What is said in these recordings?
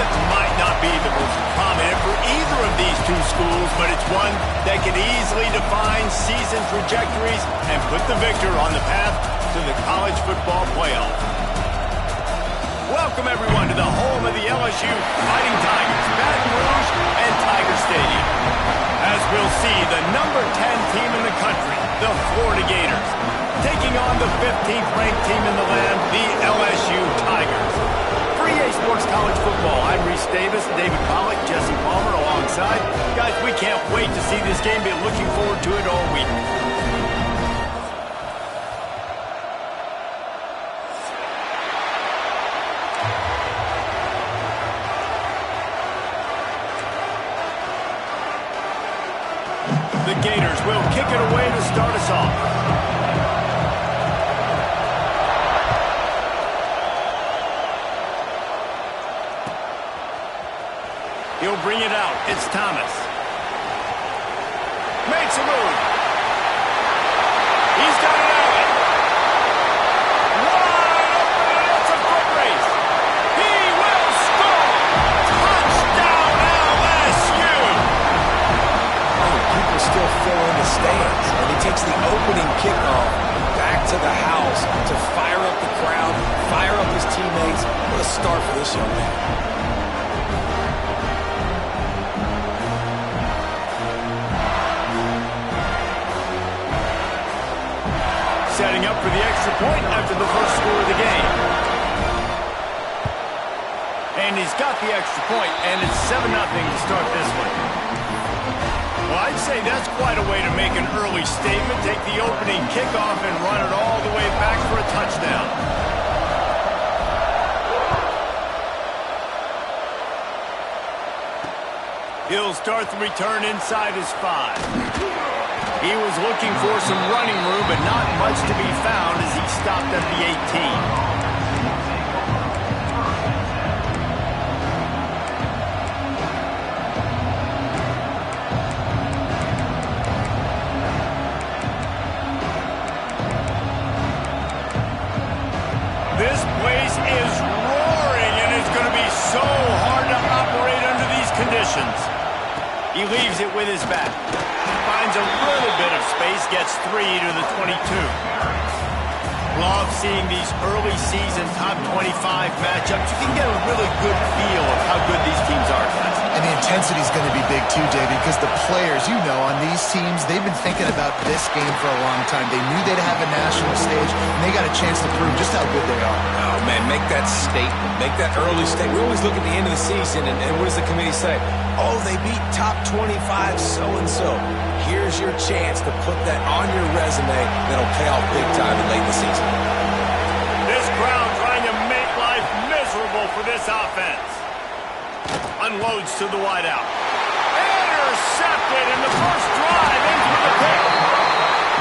that might not be the most prominent for either of these two schools, but it's one that can easily define season trajectories and put the victor on the path to the college football playoff. Welcome, everyone, to the home of the LSU Fighting Tigers, Baton Rouge and Tiger Stadium. As we'll see, the number 10 team in the country, the Florida Gators, taking on the 15th ranked team in the land, the LSU Tigers. For EA Sports College Football, I'm Reese Davis, David Pollack, Jesse Palmer alongside. Guys, we can't wait to see this game. Been looking forward to it all week. The Gators will kick it away to start us off. He'll bring it out. It's Thomas. Makes a move. He's got it out. Wide open. It's a foot race. He will score. Touchdown LSU. People still fill in the stands, and he takes the opening kickoff back to the house to fire up the crowd, fire up his teammates. What a start for this young man. Setting up for the extra point after the first score of the game. And he's got the extra point, and it's 7-0 to start this one. Well, I'd say that's quite a way to make an early statement. Take the opening kickoff and run it all the way back for a touchdown. He'll start the return inside his 5. He was looking for some running room, but not much to be found as he stopped at the 18. This place is roaring, and it's going to be so hard to operate under these conditions. He leaves it with his back. Finds a little bit of space, gets 3 to the 22. Love seeing these early season top 25 matchups. You can get a really good feel of how good these teams are, guys. And the intensity is going to be big too, David, because the players, you know, on these teams, they've been thinking about this game for a long time. They knew they'd have a national stage, and they got a chance to prove just how good they are. Oh, man, make that statement. Make that early statement. We always look at the end of the season, and what does the committee say? Oh, they beat top 25 so-and-so. Here's your chance to put that on your resume that'll pay off big time late in the season. This crowd trying to make life miserable for this offense. Unloads to the wideout. Intercepted in the first drive into the pick.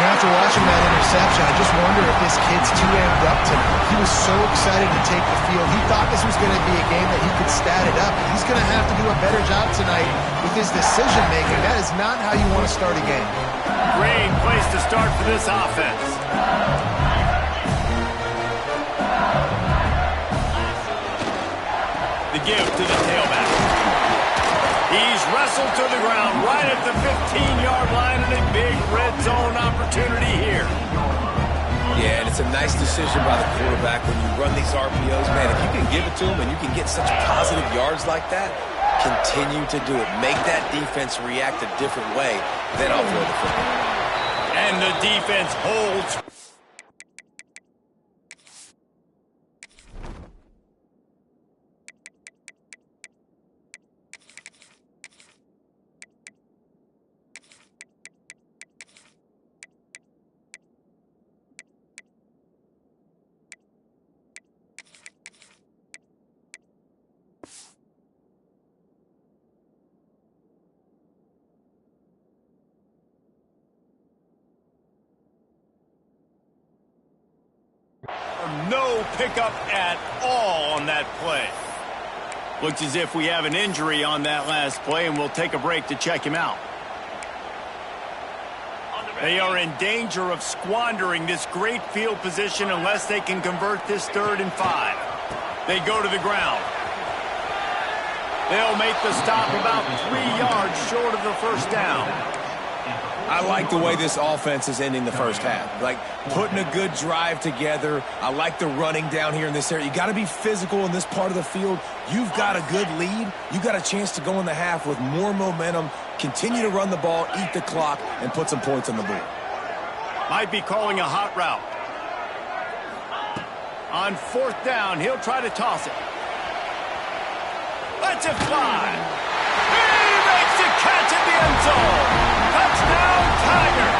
After watching that interception, I just wonder if this kid's too amped up tonight. He was so excited to take the field. He thought this was going to be a game that he could stat it up. He's going to have to do a better job tonight with his decision-making. That is not how you want to start a game. Great place to start for this offense. The give to the tailback. He's wrestled to the ground right at the 15-yard line, and a big red zone opportunity here. Yeah, and it's a nice decision by the quarterback when you run these RPOs. Man, if you can give it to him and you can get such positive yards like that, continue to do it. Make that defense react a different way, then I'll throw the football. And the defense holds. No pickup at all on that play. Looks as if we have an injury on that last play, and we'll take a break to check him out. They are in danger of squandering this great field position unless they can convert this 3rd and 5. They go to the ground. They'll make the stop about 3 yards short of the first down. I like the way this offense is ending the first half. Like, putting a good drive together. I like the running down here in this area. You got to be physical in this part of the field. You've got a good lead. You got a chance to go in the half with more momentum, continue to run the ball, eat the clock, and put some points on the board. Might be calling a hot route. On 4th down, he'll try to toss it. Let's it fly. He makes the catch in the end zone. Touchdown, Tigers.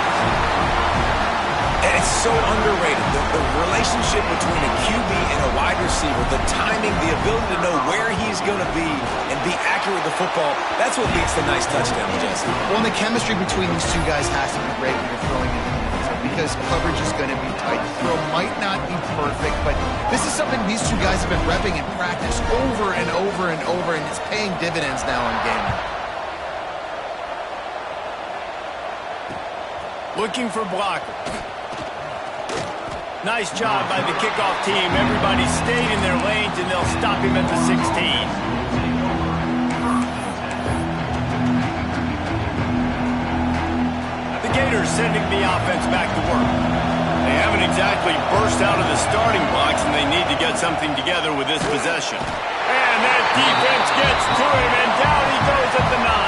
And it's so underrated. The relationship between a QB and a wide receiver, the timing, the ability to know where he's going to be and be accurate with the football, that's what leads to nice touchdowns, Jesse. Well, and the chemistry between these two guys has to be great when you're throwing in the end zone because coverage is going to be tight. The throw might not be perfect, but this is something these two guys have been repping in practice over and over and over, and it's paying dividends now in game. Looking for blocker. Nice job by the kickoff team. Everybody stayed in their lanes, and they'll stop him at the 16. The Gators sending the offense back to work. They haven't exactly burst out of the starting blocks, and they need to get something together with this possession. And that defense gets to him, and down he goes at the 9.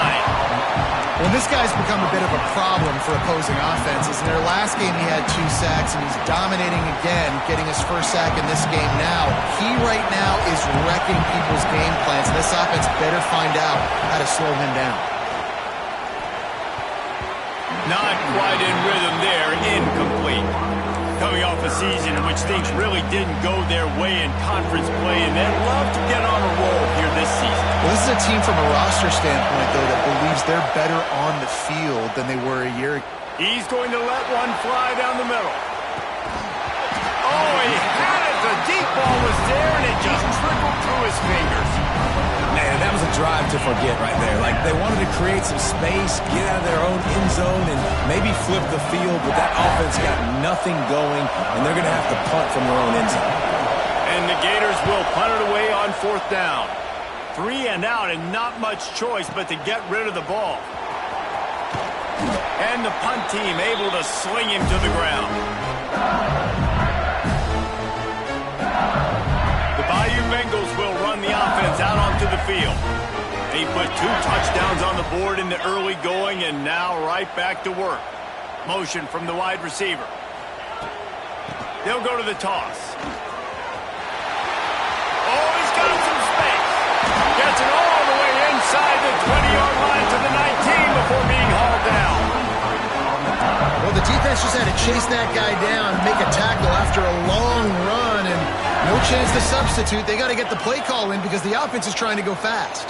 Well, this guy's become a bit of a problem for opposing offenses. In their last game, he had 2 sacks, and he's dominating again, getting his first sack in this game now. He right now is wrecking people's game plans, and this offense better find out how to slow him down. Not quite in rhythm there, incomplete. Coming off a season in which things really didn't go their way in conference play, and they'd love to get on a roll here this season. Well, this is a team from a roster standpoint, though, that believes they're better on the field than they were a year ago. He's going to let one fly down the middle. Oh, he had it. The deep ball was there, and it just trickled through his fingers. Man, that was a drive to forget right there. Like, they wanted to create some space, get out of their own end zone, and maybe flip the field, but that offense got nothing going, and they're going to have to punt from their own end zone. And the Gators will punt it away on 4th down. 3 and out, and not much choice but to get rid of the ball. And the punt team able to sling him to the ground. The Bayou Bengals will run the offense out onto the field. They put 2 touchdowns on the board in the early going, and now right back to work. Motion from the wide receiver. They'll go to the toss. Oh, he's got some space. Gets it all the way inside the 20-yard line to the 19 before being hauled down. Well, the defense just had to chase that guy down, make a tackle after a long run, and no chance to substitute. They got to get the play call in because the offense is trying to go fast.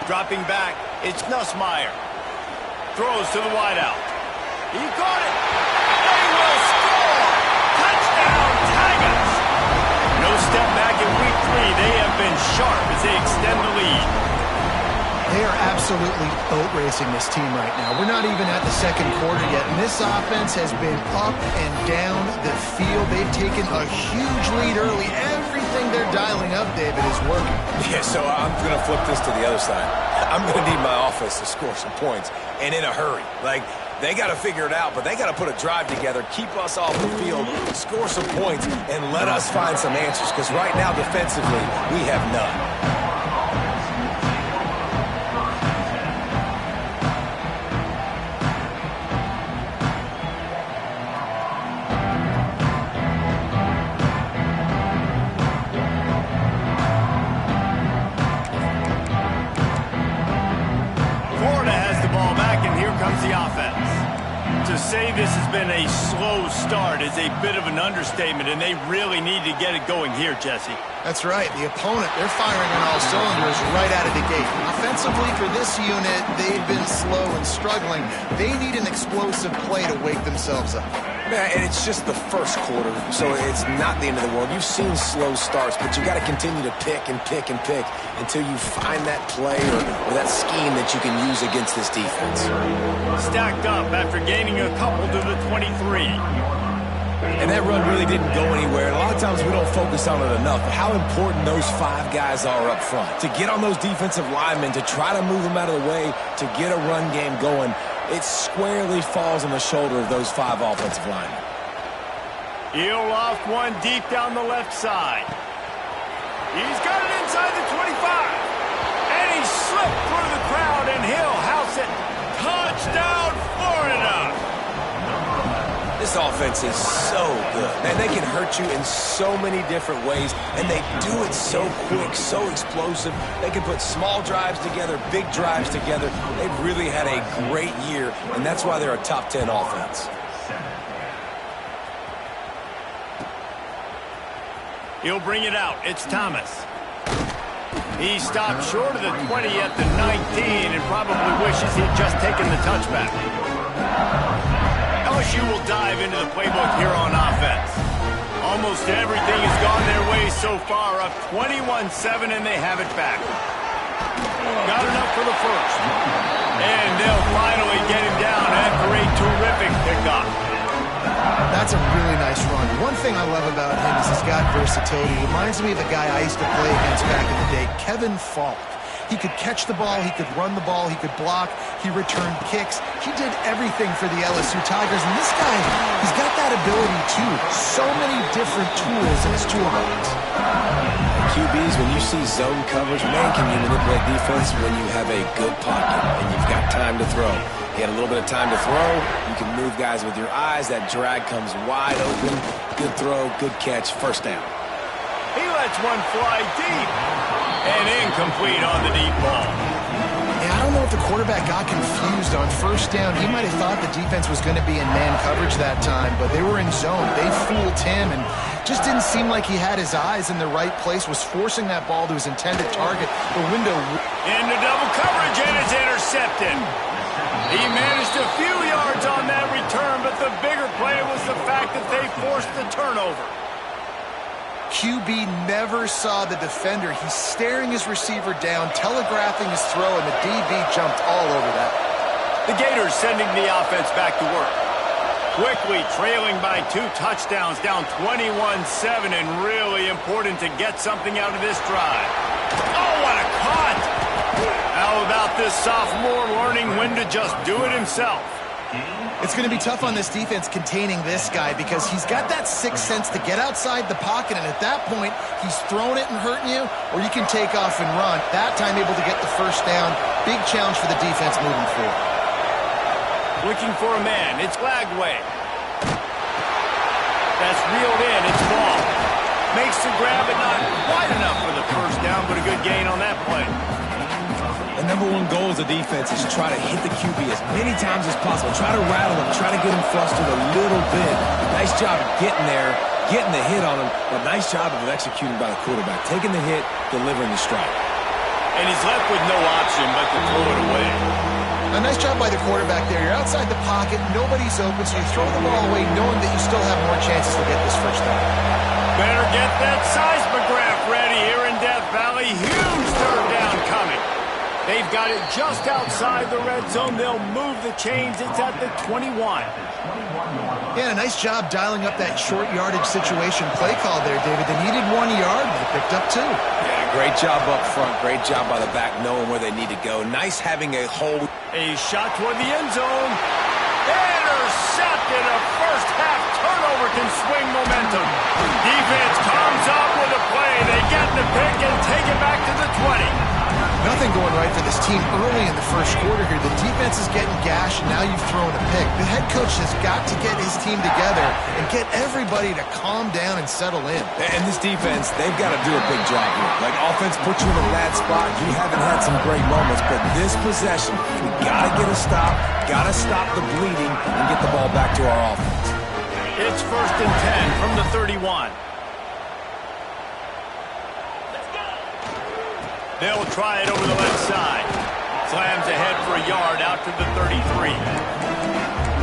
Dropping back, it's Nussmeier. Throws to the wideout. He caught it. They will score. Touchdown, Tigers. No step back in week 3. They have been sharp as they extend the lead. They are absolutely boat racing this team right now. We're not even at the second quarter yet, and this offense has been up and down the field. They've taken a huge lead early. Everything they're dialing up, David, is working. Yeah, so I'm going to flip this to the other side. I'm going to need my offense to score some points, and in a hurry. Like, they got to figure it out, but they got to put a drive together, keep us off the field, score some points, and let us find some answers, because right now, defensively, we have none. Say this has been a slow start is a bit of an understatement, and they really need to get it going here, Jesse. That's right. The opponent, they're firing on all cylinders right out of the gate. Offensively, for this unit, they've been slow and struggling. They need an explosive play to wake themselves up. Man, and it's just the first quarter, so it's not the end of the world. You've seen slow starts, but you got to continue to pick and pick and pick until you find that play or that scheme that you can use against this defense. Stacked up after gaining a couple to the 23. And that run really didn't go anywhere. A lot of times we don't focus on it enough, but how important those 5 guys are up front. To get on those defensive linemen, to try to move them out of the way, to get a run game going, it squarely falls on the shoulder of those 5 offensive linemen. He'll loft one deep down the left side. He's got it inside the 25. And he slipped through the crowd, and he'll house it. Touchdown, Florida! This offense is so good. Man, they can hurt you in so many different ways, and they do it so quick, so explosive. They can put small drives together, big drives together. They've really had a great year, and that's why they're a top 10 offense. He'll bring it out. It's Thomas. He stopped short of the 20 at the 19 and probably wishes he'd just taken the touchback. LSU will dive into the playbook here on offense. Almost everything has gone their way so far, up 21-7, and they have it back. Got enough for the first. And they'll finally get him down after a terrific pickup. That's a really nice run. One thing I love about him is he's got versatility. He reminds me of a guy I used to play against back in the day, Kevin Falk. He could catch the ball, he could run the ball, he could block, he returned kicks. He did everything for the LSU Tigers, and this guy, he's got that ability too. So many different tools in his toolbox. QBs, when you see zone coverage, man, can you manipulate defense when you have a good pocket and you've got time to throw. You had a little bit of time to throw. You can move guys with your eyes. That drag comes wide open. Good throw, good catch, first down. He lets one fly deep. And incomplete on the deep ball. Yeah, I don't know if the quarterback got confused on first down. He might have thought the defense was going to be in man coverage that time, but they were in zone. They fooled him and just didn't seem like he had his eyes in the right place, was forcing that ball to his intended target. The window into double coverage, and it's intercepted. He managed a few yards on that return, but the bigger play was the fact that they forced the turnover. QB never saw the defender. He's staring his receiver down, telegraphing his throw, and the DB jumped all over that. The Gators sending the offense back to work. Quickly trailing by 2 touchdowns, down 21-7, and really important to get something out of this drive. Oh, what a cut! How about this sophomore learning when to just do it himself? It's going to be tough on this defense containing this guy because he's got that sixth sense to get outside the pocket, and at that point, he's throwing it and hurting you, or you can take off and run. That time able to get the first down. Big challenge for the defense moving forward. Looking for a man. It's Lagway. That's reeled in. It's ball. Makes the grab, but not quite enough for the first down, but a good gain on that play. The number one goal as a defense is try to hit the QB as many times as possible. Try to rattle him, try to get him flustered a little bit. Nice job getting there, getting the hit on him, but nice job of executing by the quarterback. Taking the hit, delivering the strike. And he's left with no option but to throw it away. A nice job by the quarterback there. You're outside the pocket, nobody's open, so you throw the ball away knowing that you still have more chances to get this first down. Better get that seismograph ready here in Death Valley. Huge third down coming. They've got it just outside the red zone. They'll move the chains. It's at the 21. Yeah, a nice job dialing up that short yardage situation play call there, David. They needed 1 yard. They picked up 2. Yeah, great job up front. Great job by the back knowing where they need to go. Nice having a hold. A shot toward the end zone. Intercepted. A first half turnover can swing momentum. Defense comes up with a play. They get the pick and take it back to the 20. Nothing going right for this team early in the first quarter here. The defense is getting gashed, and now you've thrown a pick. The head coach has got to get his team together and get everybody to calm down and settle in. And this defense, they've got to do a big job here. Like, offense puts you in a bad spot. You haven't had some great moments, but this possession, we got to get a stop, got to stop the bleeding, and get the ball back to our offense. It's 1st and 10 from the 31. They'll try it over the left side. Slams ahead for a yard out to the 33.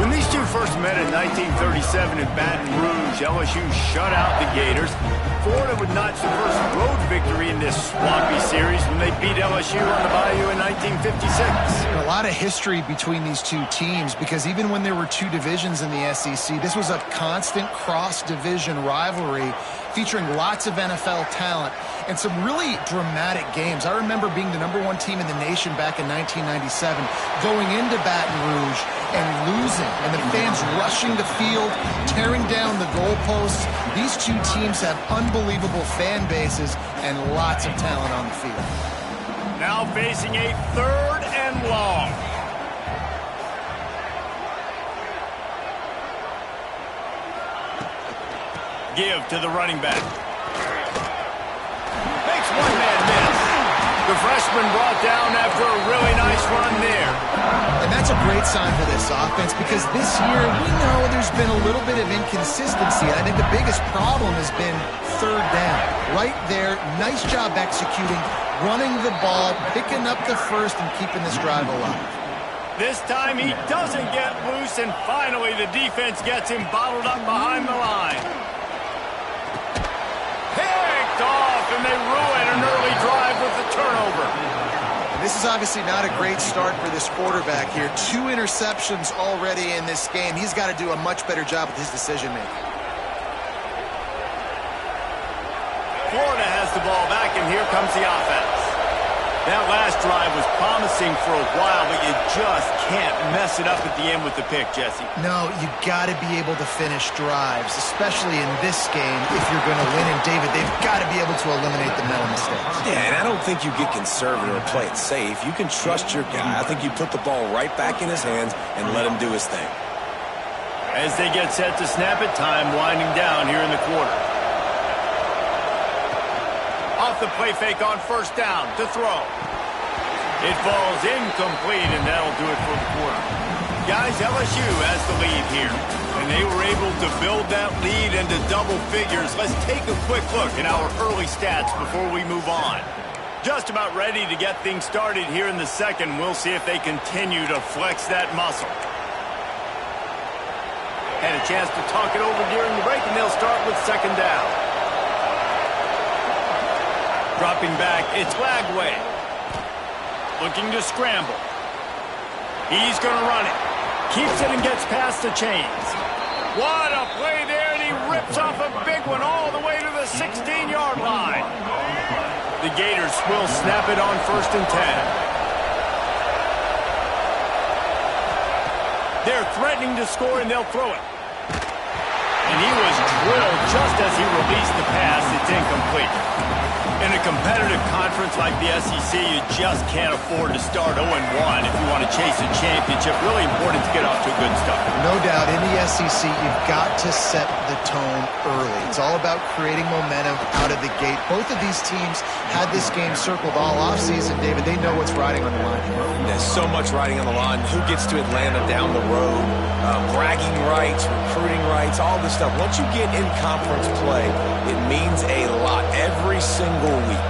When these two first met in 1937 in Baton Rouge, LSU shut out the Gators. Florida would notch the first road victory in this swampy series when they beat LSU on the Bayou in 1956. A lot of history between these two teams because even when there were two divisions in the SEC, this was a constant cross-division rivalry featuring lots of NFL talent and some really dramatic games. I remember being the #1 team in the nation back in 1997, going into Baton Rouge and losing, and the fans rushing the field, tearing down the goalposts. These two teams have unbelievable fan bases and lots of talent on the field. Now facing a 3rd and long. Give to the running back. Makes one man miss. The freshman brought down after a really nice run there. And that's a great sign for this offense because this year we know there's been a little bit of inconsistency. I think the biggest problem has been 3rd down. Right there, nice job executing, running the ball, picking up the first and keeping this drive alive. This time he doesn't get loose, and finally the defense gets him bottled up behind the line. Picked off, and they ruin an early drive with the turnover. And this is obviously not a great start for this quarterback here. 2 interceptions already in this game. He's got to do a much better job with his decision-making. Florida has the ball back, and here comes the offense. That last drive was promising for a while, but you just can't mess it up at the end with the pick, Jesse. No, you got to be able to finish drives, especially in this game if you're going to win. And, David, they've got to be able to eliminate the mental mistakes. Yeah, and I don't think you get conservative or play it safe. You can trust your guy. I think you put the ball right back in his hands and let him do his thing. As they get set to snap it, time winding down here in the quarter. Off the play fake on 1st down to throw. It falls incomplete, and that'll do it for the quarter. Guys, LSU has the lead here, and they were able to build that lead into double figures. Let's take a quick look at our early stats before we move on. Just about ready to get things started here in the second. We'll see if they continue to flex that muscle. Had a chance to talk it over during the break, and they'll start with 2nd down. Dropping back, it's Lagway. Looking to scramble. He's going to run it. Keeps it and gets past the chains. What a play there, and he rips off a big one all the way to the 16-yard line. The Gators will snap it on 1st and 10. They're threatening to score, and they'll throw it. And he was drilled just as he released the pass. It's incomplete. In a competitive conference like the SEC, you just can't afford to start 0-1 if you want to chase a championship. Really important to get off to a good start. No doubt, in the SEC, you've got to set the tone early. It's all about creating momentum out of the gate. Both of these teams had this game circled all offseason, David. They know what's riding on the line here. There's so much riding on the line. Who gets to Atlanta down the road? Bragging rights, recruiting rights, all this stuff. Once you get in conference play, it means a lot every single week.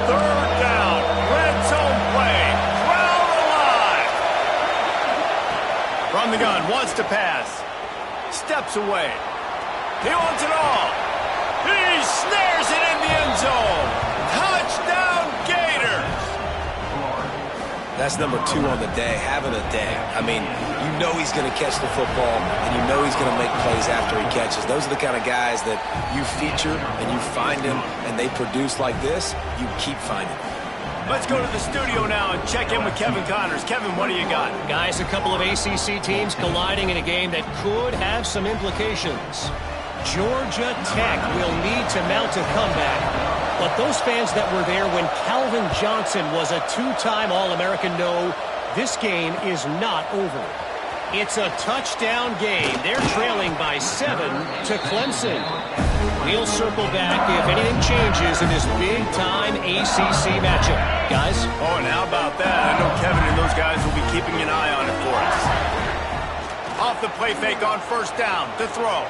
3rd down, red zone play, crowd alive. From the gun, wants to pass. Steps away. He wants it all. He snares it in the end zone. Touchdown, Gators. That's number 2 on the day, having a day. I mean, you know he's going to catch the football, and you know he's going to make plays after he catches. Those are the kind of guys that you feature, and you find them, and they produce like this, you keep finding them. Let's go to the studio now and check in with Kevin Connors. Kevin, what do you got? Guys, a couple of ACC teams colliding in a game that could have some implications. Georgia Tech will need to mount a comeback, but those fans that were there when Calvin Johnson was a 2-time All-American know this game is not over. It's a touchdown game. They're trailing by 7 to Clemson. We'll circle back if anything changes in this big-time ACC matchup. Guys? Oh, and how about that? I know Kevin and those guys will be keeping an eye on it for us. Off the play fake on 1st down to throw.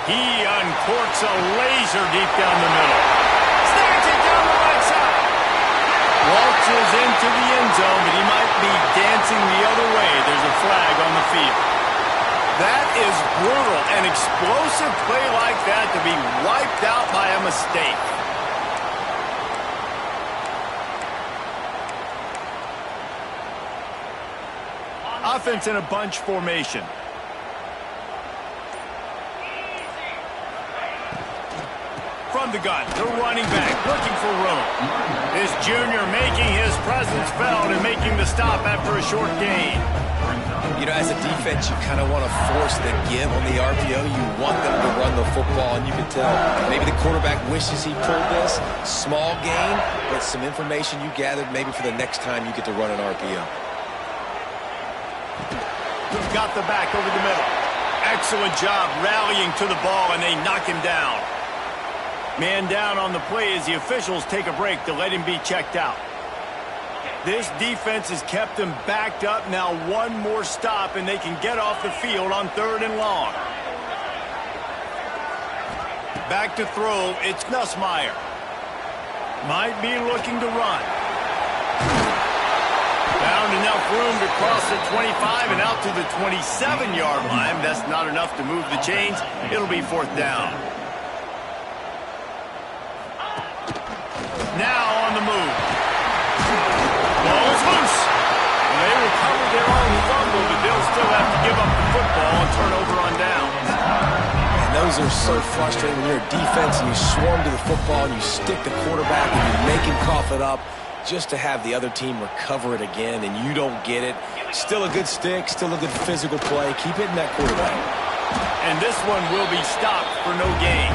He uncorks a laser deep down the middle. Snags it down the right side. Waltzes into the end zone, but he might be dancing the other way. There's a flag on the field. That is brutal. An explosive play like that to be wiped out by a mistake. Offense in a bunch formation. From the gun, the running back looking for room. This junior making his presence felt and making the stop after a short gain. You know, as a defense, you kind of want to force the give on the RPO. You want them to run the football, and you can tell maybe the quarterback wishes he pulled this. Small gain, but some information you gathered maybe for the next time you get to run an RPO. Got the back over the middle. Excellent job rallying to the ball, and they knock him down. Man down on the play as the officials take a break to let him be checked out. This defense has kept them backed up. Now one more stop, and they can get off the field on 3rd and long. Back to throw, it's Nussmeier. Might be looking to run. Found enough room to cross the 25 and out to the 27-yard line. That's not enough to move the chains. It'll be 4th down. Now on the move. Ball is loose. They recovered their own fumble, but they'll still have to give up the football and turn over on downs. And those are so frustrating when you're a defense and you swarm to the football and you stick the quarterback and you make him cough it up just to have the other team recover it again and you don't get it. Still a good stick, still a good physical play. Keep hitting that quarterback. And this one will be stopped for no gain.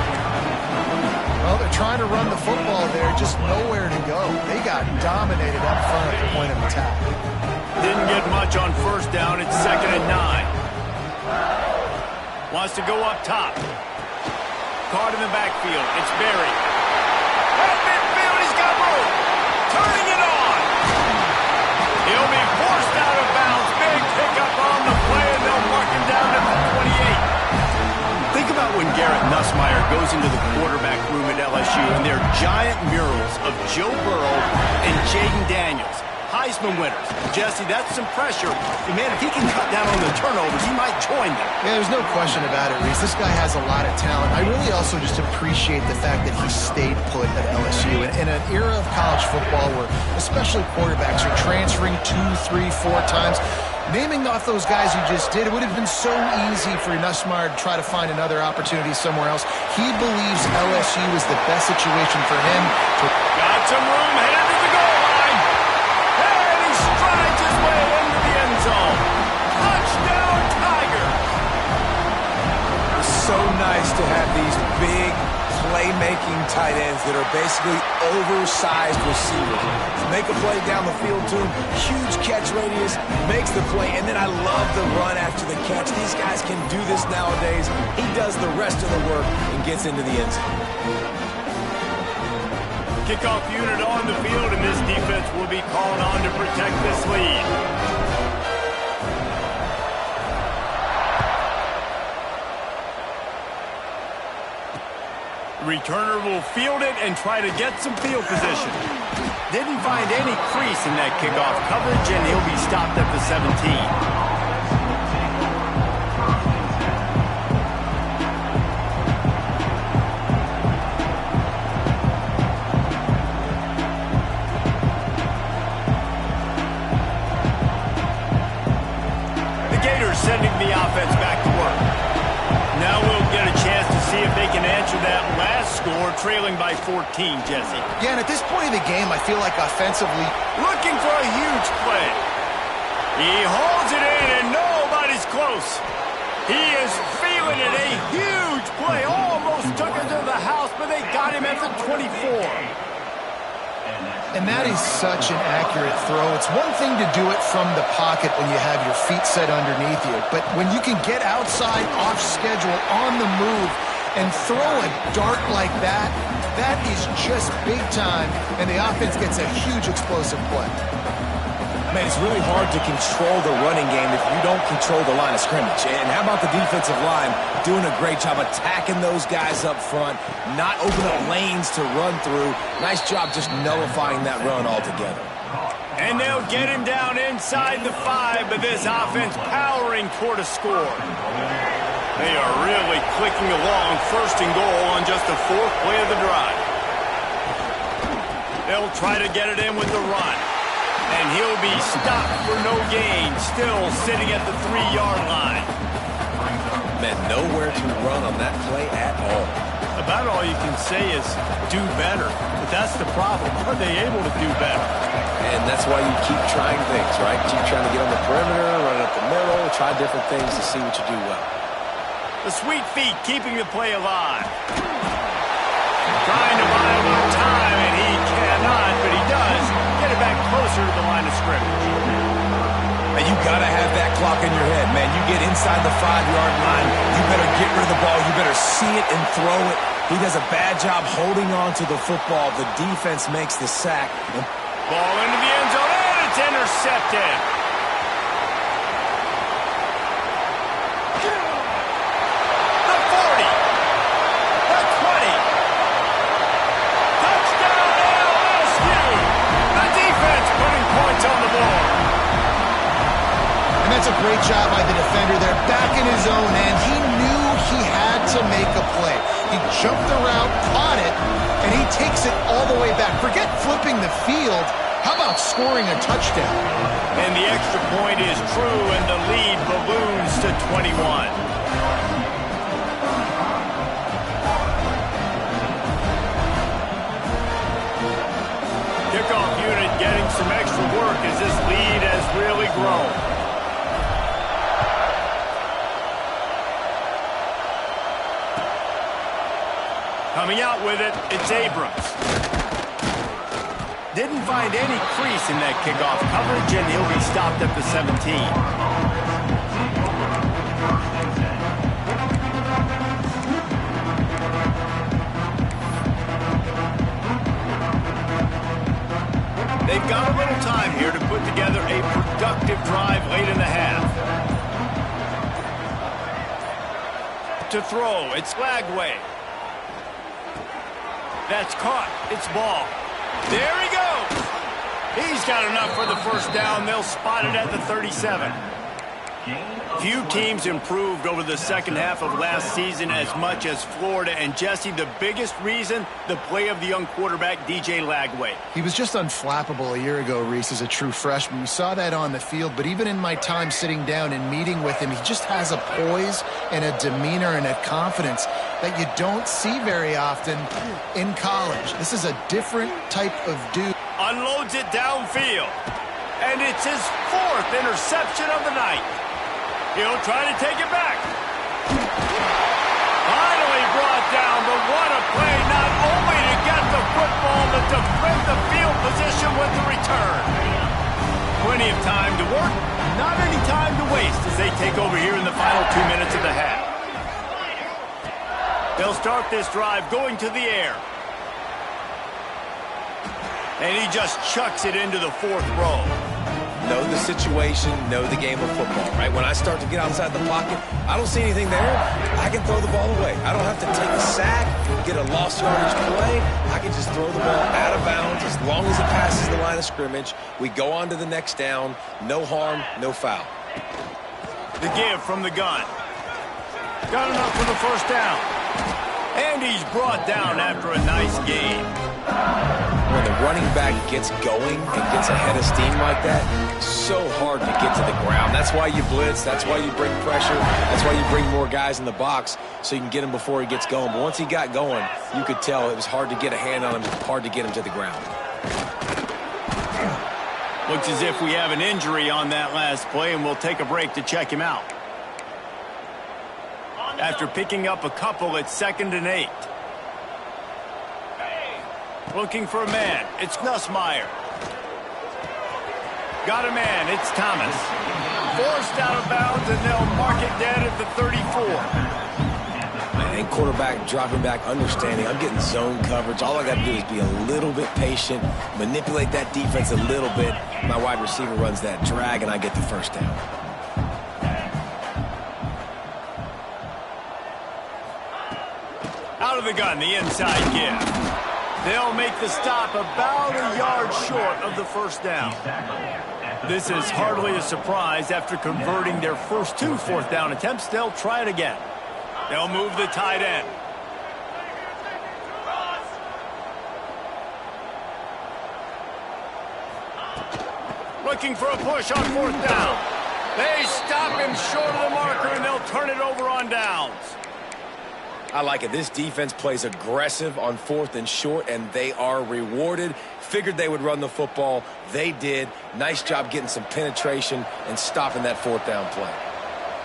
Well, they're trying to run the football there, just nowhere to go. They got dominated up front at the point of attack. Didn't get much on 1st down. It's 2nd and 9. Wants to go up top. Caught in the backfield. It's Berry. At midfield, he's got room. Turning it on. He'll be forced out of bounds. Big pickup on the play, and they'll mark him down at the 28. Think about when Garrett Nussmeier goes into the quarterback room at LSU and their giant murals of Joe Burrow and Jaden Daniels, Heisman winners. Jesse, that's some pressure. And man, if he can cut down on the turnovers, he might join them. Yeah, there's no question about it, Reese. This guy has a lot of talent. I really also just appreciate the fact that he stayed put at LSU. In an era of college football where especially quarterbacks are transferring 2, 3, 4 times, naming off those guys you just did, it would have been so easy for Nussmeier to try to find another opportunity somewhere else. He believes LSU is the best situation for him to... Got some room, headed to the goal line. And he strides his way into the end zone. Touchdown, Tiger. It's so nice to have these big playmaking tight ends that are basically oversized receivers. Make a play down the field to him, huge catch radius, makes the play, and then I love the run after the catch. These guys can do this nowadays. He does the rest of the work and gets into the end zone. Kickoff unit on the field, and this defense will be called on to protect this lead. Returner will field it and try to get some field position. Didn't find any crease in that kickoff coverage, and he'll be stopped at the 17. Sending the offense back to work. Now we'll get a chance to see if they can answer that last score, trailing by 14, Jesse. Yeah, and at this point of the game, I feel like offensively... Looking for a huge play. He holds it in, and nobody's close. He is feeling it. A huge play. Almost took it to the house, but they got him at the 24. And that is such an accurate throw. It's one thing to do it from the pocket when you have your feet set underneath you, but when you can get outside, off schedule, on the move, and throw a dart like that, that is just big time, and the offense gets a huge explosive play. Man, it's really hard to control the running game if you don't control the line of scrimmage. And how about the defensive line doing a great job attacking those guys up front, not opening up lanes to run through. Nice job just nullifying that run altogether. And they'll get him down inside the 5, but this offense powering toward a score. They are really clicking along, 1st and goal on just the 4th play of the drive. They'll try to get it in with the run. And he'll be stopped for no gain, still sitting at the 3-yard line. Man, nowhere to run on that play at all. About all you can say is do better. But that's the problem. Are they able to do better? And that's why you keep trying things, right? Keep trying to get on the perimeter, run up the middle, try different things to see what you do well. The sweet feet keeping the play alive. Trying to buy a little time, and he cannot, but he does get it back closer to the line of scrimmage. And you got to have that clock in your head, man. You get inside the 5-yard line, you better get rid of the ball. You better see it and throw it. He does a bad job holding on to the football. The defense makes the sack. Ball into the end zone, and it's intercepted. The 40. The 20. Touchdown, LSU. The defense putting points on the board. And that's a great job by the defender there, back in his own end. He knew he had to make a play. He jumped the route, caught it, and he takes it all the way back. Forget flipping the field. How about scoring a touchdown? And the extra point is true, and the lead balloons to 21. Kickoff unit getting some extra work as this lead has really grown. Coming out with it, it's Abrams. Didn't find any crease in that kickoff coverage, and he'll be stopped at the 17. They've got a little time here to put together a productive drive late in the half. To throw, it's Lagway. That's caught. It's ball. There he goes. He's got enough for the first down. They'll spot it at the 37. Few teams improved over the second half of last season as much as Florida. And, Jesse, the biggest reason, the play of the young quarterback, DJ Lagway. He was just unflappable a year ago, Reese, as a true freshman. We saw that on the field, but even in my time sitting down and meeting with him, he just has a poise and a demeanor and a confidence that you don't see very often in college. This is a different type of dude. Unloads it downfield. And it's his 4th interception of the night. He'll try to take it back. Finally brought down, but what a play, not only to get the football, but to flip the field position with the return. Plenty of time to work, not any time to waste as they take over here in the final 2 minutes of the half. They'll start this drive going to the air. And he just chucks it into the 4th row. Know the situation, know the game of football, right? When I start to get outside the pocket, I don't see anything there. I can throw the ball away. I don't have to take a sack, get a lost yardage play. I can just throw the ball out of bounds as long as it passes the line of scrimmage. We go on to the next down. No harm, no foul. The give from the gun. Got enough for the first down. And he's brought down after a nice game. When the running back gets going and gets ahead of steam like that, so hard to get to the ground. That's why you blitz. That's why you bring pressure. That's why you bring more guys in the box so you can get him before he gets going. But once he got going, you could tell it was hard to get a hand on him, hard to get him to the ground. Looks as if we have an injury on that last play, and we'll take a break to check him out. After picking up a couple at 2nd and 8. Looking for a man. It's Nussmeier. Got a man. It's Thomas. Forced out of bounds, and they'll mark it dead at the 34. And quarterback dropping back, understanding I'm getting zone coverage. All I got to do is be a little bit patient, manipulate that defense a little bit. My wide receiver runs that drag, and I get the first down. Out of the gun, the inside give. They'll make the stop about a yard short of the first down. This is hardly a surprise. After converting their first 2 fourth down attempts, they'll try it again. They'll move the tight end. Looking for a push on 4th down. They stop him short of the marker, and they'll turn it over on downs. I like it. This defense plays aggressive on 4th and short, and they are rewarded. Figured they would run the football. They did. Nice job getting some penetration and stopping that 4th down play.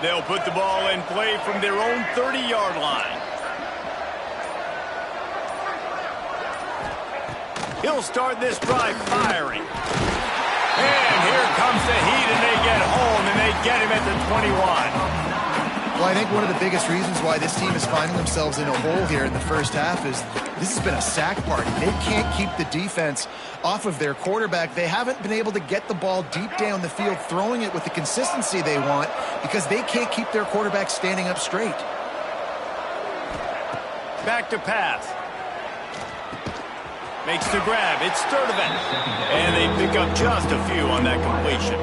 They'll put the ball in play from their own 30-yard line. He'll start this drive firing. And here comes the heat, and they get home, and they get him at the 21. Well, I think one of the biggest reasons why this team is finding themselves in a hole here in the first half is this has been a sack party. They can't keep the defense off of their quarterback. They haven't been able to get the ball deep down the field, throwing it with the consistency they want because they can't keep their quarterback standing up straight. Back to pass. Makes the grab. It's Sturdivant. And they pick up just a few on that completion.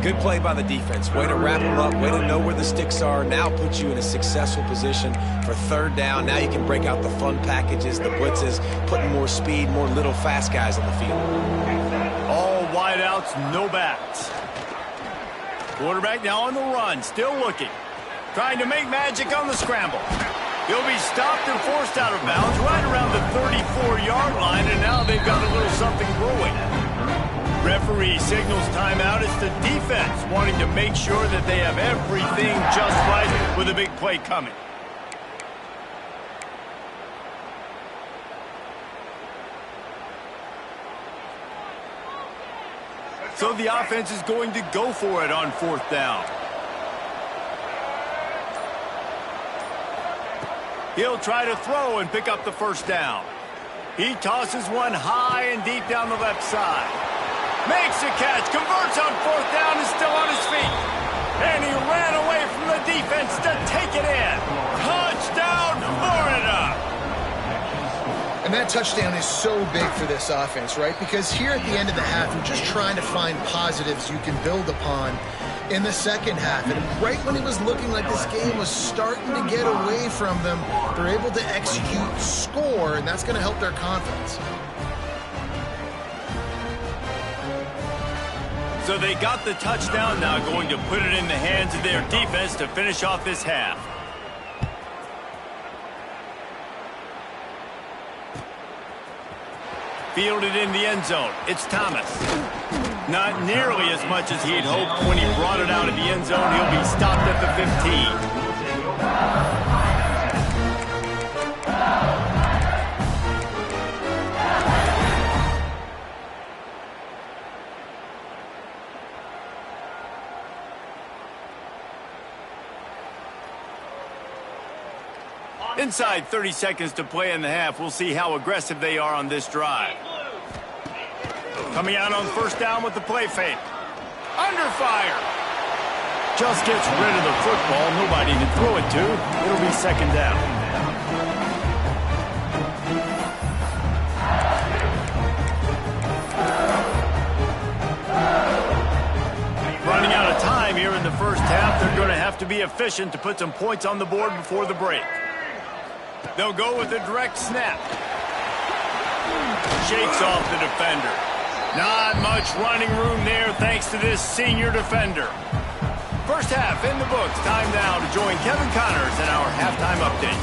Good play by the defense. Way to wrap them up. Way to know where the sticks are. Now puts you in a successful position for 3rd down. Now you can break out the fun packages, the blitzes, putting more speed, more little fast guys on the field. All wideouts, no backs. Quarterback now on the run, still looking. Trying to make magic on the scramble. He'll be stopped and forced out of bounds right around the 34-yard line, and now they've got a little something brewing. Referee signals timeout. It's the defense wanting to make sure that they have everything just right with a big play coming. So the offense is going to go for it on 4th down. He'll try to throw and pick up the first down. He tosses one high and deep down the left side. Makes a catch, converts on 4th down, is still on his feet. And he ran away from the defense to take it in. Touchdown, Florida! And that touchdown is so big for this offense, right? Because here at the end of the half, you're just trying to find positives you can build upon in the second half. And right when it was looking like this game was starting to get away from them, they're able to execute, score, and that's going to help their confidence. So they got the touchdown, now going to put it in the hands of their defense to finish off this half. Fielded in the end zone. It's Thomas. Not nearly as much as he'd hoped when he brought it out of the end zone. He'll be stopped at the 15. Inside 30 seconds to play in the half. We'll see how aggressive they are on this drive. Coming out on 1st down with the play fake. Under fire. Just gets rid of the football. Nobody to throw it to. It'll be 2nd down. Running out of time here in the first half. They're going to have to be efficient to put some points on the board before the break. They'll go with a direct snap. Shakes off the defender. Not much running room there thanks to this senior defender. First half in the books. Time now to join Kevin Connors in our halftime update.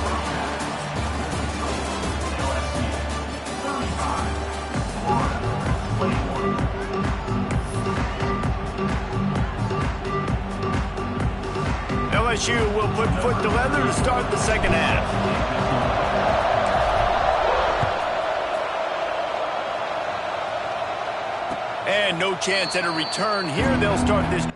LSU will put foot to leather to start the second half. And no chance at a return here. They'll start this.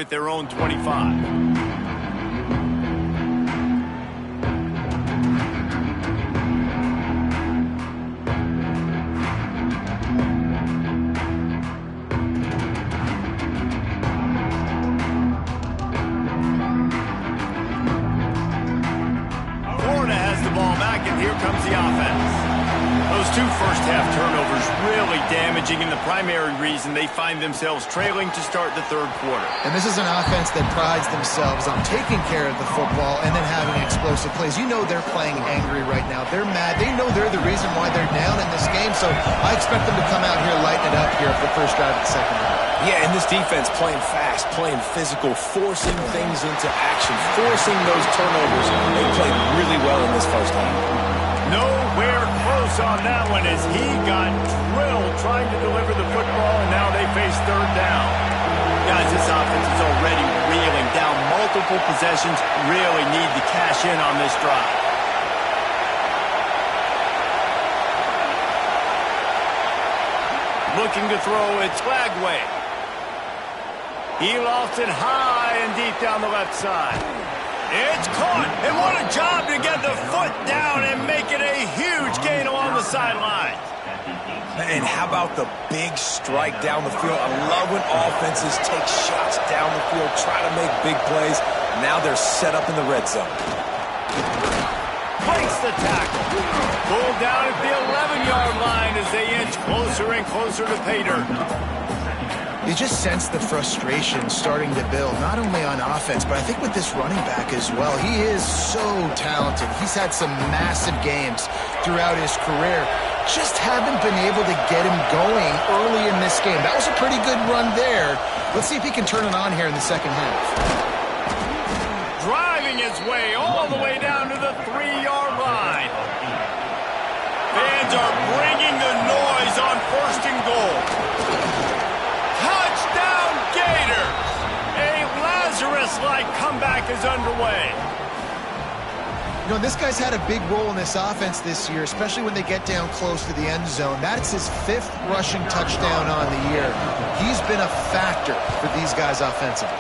at their own 25. Here comes the offense. Those two first-half turnovers really damaging, and the primary reason they find themselves trailing to start the third quarter. And this is an offense that prides themselves on taking care of the football and then having explosive plays. You know they're playing angry right now. They're mad. They know they're the reason why they're down in this game, so I expect them to come out here, lighten it up here for the first drive of the second half. Yeah, and this defense playing fast, playing physical, forcing things into action, forcing those turnovers. They played really well in this first half. Nowhere close on that one as he got drilled trying to deliver the football, and now they face third down. Guys, this offense is already reeling down multiple possessions. Really need to cash in on this drive. Looking to throw, it's Flagway. He lofts it high and deep down the left side. It's caught, and what a job to get the foot down and make it a huge gain along the sideline. And how about the big strike down the field? I love when offenses take shots down the field, try to make big plays. Now they're set up in the red zone. Breaks the tackle. Pulled down at the 11-yard line as they inch closer and closer to pay dirt. You just sense the frustration starting to build, not only on offense, but I think with this running back as well. He is so talented. He's had some massive games throughout his career. Just haven't been able to get him going early in this game. That was a pretty good run there. Let's see if he can turn it on here in the second half. Driving his way all the way down to the 3-yard line. Fans are bringing the noise on first and goal. Touchdown Gators! A Lazarus-like comeback is underway. You know, this guy's had a big role in this offense this year, especially when they get down close to the end zone. That's his 5th rushing touchdown on the year. He's been a factor for these guys offensively.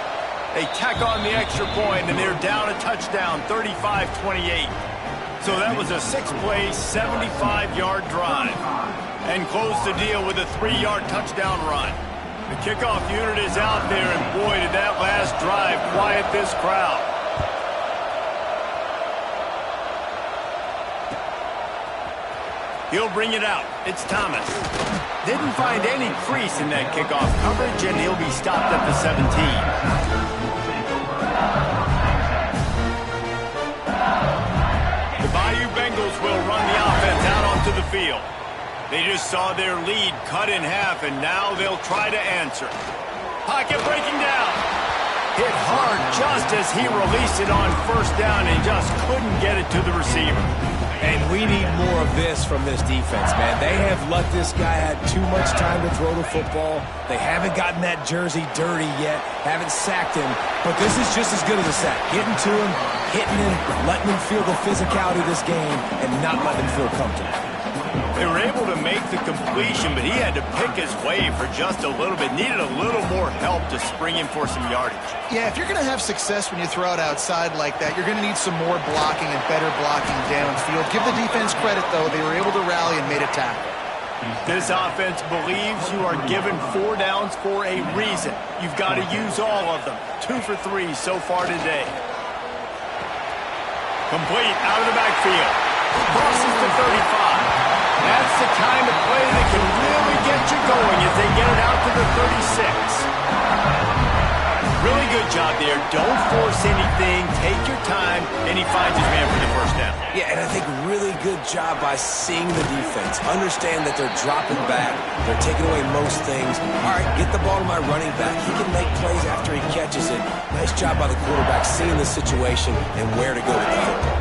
They tack on the extra point, and they're down a touchdown, 35-28. So that was a 6-play, 75-yard drive. And close the deal with a 3-yard touchdown run. The kickoff unit is out there, and boy, did that last drive quiet this crowd. He'll bring it out. It's Thomas. Didn't find any crease in that kickoff coverage, and he'll be stopped at the 17. The Bayou Bengals will run the offense out onto the field. They just saw their lead cut in half, and now they'll try to answer. Pocket breaking down. Hit hard just as he released it on first down and just couldn't get it to the receiver. And we need more of this from this defense, man. They have let this guy have too much time to throw the football. They haven't gotten that jersey dirty yet, haven't sacked him, but this is just as good as a sack. Getting to him, hitting him, letting him feel the physicality of this game, and not letting him feel comfortable. They were able to make the completion, but he had to pick his way for just a little bit. Needed a little more help to spring him for some yardage. Yeah, if you're going to have success when you throw it outside like that, you're going to need some more blocking and better blocking downfield. Give the defense credit, though. They were able to rally and made a tackle. This offense believes you are given 4 downs for a reason. You've got to use all of them. 2 for 3 so far today. Complete out of the backfield. Crosses to 35. That's the kind of play that can really get you going as they get it out to the 36. Really good job there. Don't force anything. Take your time, and he finds his man for the first down. Yeah, and I think really good job by seeing the defense. Understand that they're dropping back. They're taking away most things. All right, get the ball to my running back. He can make plays after he catches it. Nice job by the quarterback seeing the situation and where to go with the football.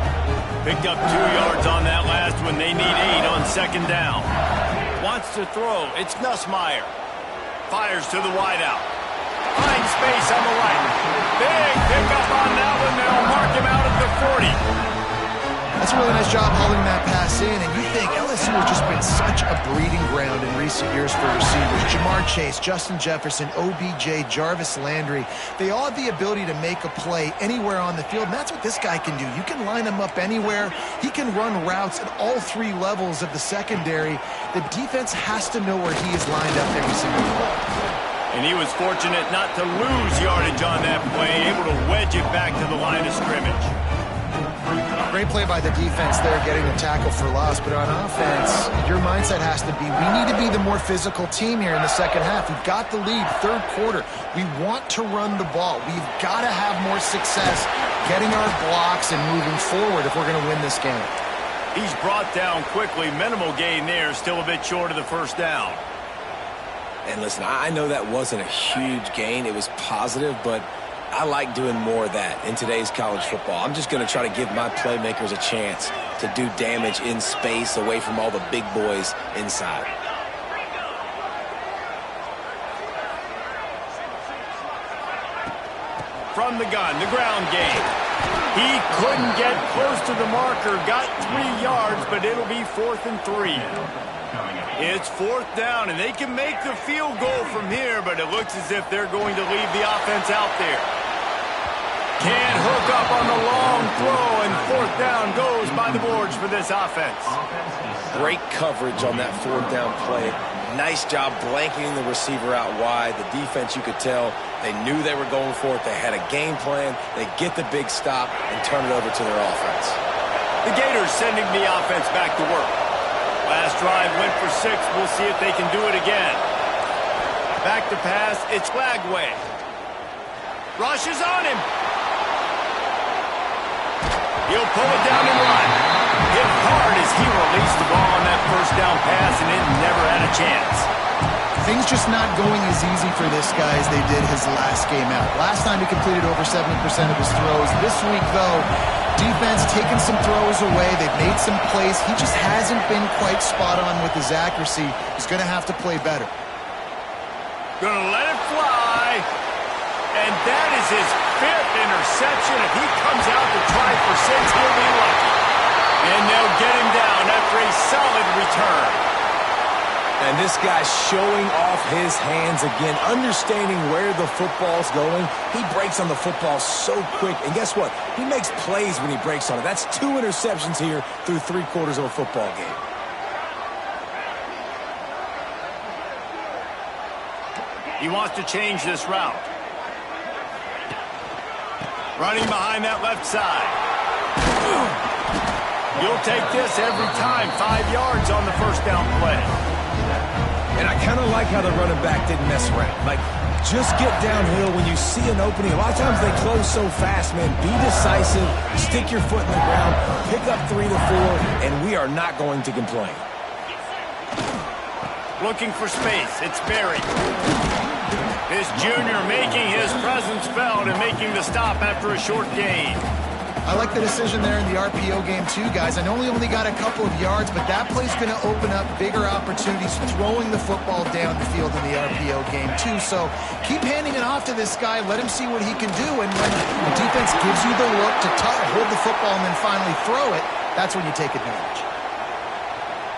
Picked up 2 yards on that last one. They need 8 on second down. Wants to throw. It's Nussmeier. Fires to the wideout. Finds space on the right. Big pickup on that one. They'll mark him out at the 40. That's a really nice job hauling that pass in, and you think LSU has just been such a breeding ground in recent years for receivers. Jamar Chase, Justin Jefferson, OBJ, Jarvis Landry, they all have the ability to make a play anywhere on the field, and that's what this guy can do. You can line him up anywhere. He can run routes at all three levels of the secondary. The defense has to know where he is lined up every single play. And he was fortunate not to lose yardage on that play, able to wedge it back to the line of scrimmage. Great play by the defense there, getting the tackle for loss. But on offense, your mindset has to be, we need to be the more physical team here in the second half. We've got the lead, third quarter. We want to run the ball. We've got to have more success getting our blocks and moving forward if we're going to win this game. He's brought down quickly. Minimal gain there, still a bit short of the first down. And listen, I know that wasn't a huge gain. It was positive, but I like doing more of that in today's college football. I'm just going to try to give my playmakers a chance to do damage in space away from all the big boys inside. From the gun, the ground game. He couldn't get close to the marker, got 3 yards, but it'll be 4th and 3. It's 4th down, and they can make the field goal from here, but it looks as if they're going to leave the offense out there. Can't hook up on the long throw, and 4th down goes by the boards for this offense. Great coverage on that 4th down play. Nice job blanketing the receiver out wide. The defense, you could tell, they knew they were going for it. They had a game plan. They get the big stop and turn it over to their offense. The Gators sending the offense back to work. Last drive went for 6. We'll see if they can do it again. Back to pass. It's Flagway. Rush is on him. He'll pull it down and run. Hit hard as he released the ball on that first down pass, and it never had a chance. Things just not going as easy for this guy as they did his last game out. Last time he completed over 70% of his throws. This week, though, defense taking some throws away. They've made some plays. He just hasn't been quite spot on with his accuracy. He's going to have to play better. Gonna let it fly. And that is his 5th interception. If he comes out to try for 6, he'll be lucky. And they'll get him down after a solid return. And this guy's showing off his hands again, understanding where the football's going. He breaks on the football so quick. And guess what? He makes plays when he breaks on it. That's 2 interceptions here through 3 quarters of a football game. He wants to change this route. Running behind that left side. You'll take this every time. 5 yards on the first down play. And I kind of like how the running back didn't mess around. Like, just get downhill when you see an opening. A lot of times they close so fast, man. Be decisive, stick your foot in the ground, pick up 3 to 4, and we are not going to complain. Looking for space. It's Berry. This junior making his presence felt and making the stop after a short gain. I like the decision there in the RPO game too, guys. I know he only got a couple of yards, but that play's going to open up bigger opportunities throwing the football down the field in the RPO game too. So keep handing it off to this guy. Let him see what he can do. And when the defense gives you the look to hold the football and then finally throw it, that's when you take advantage.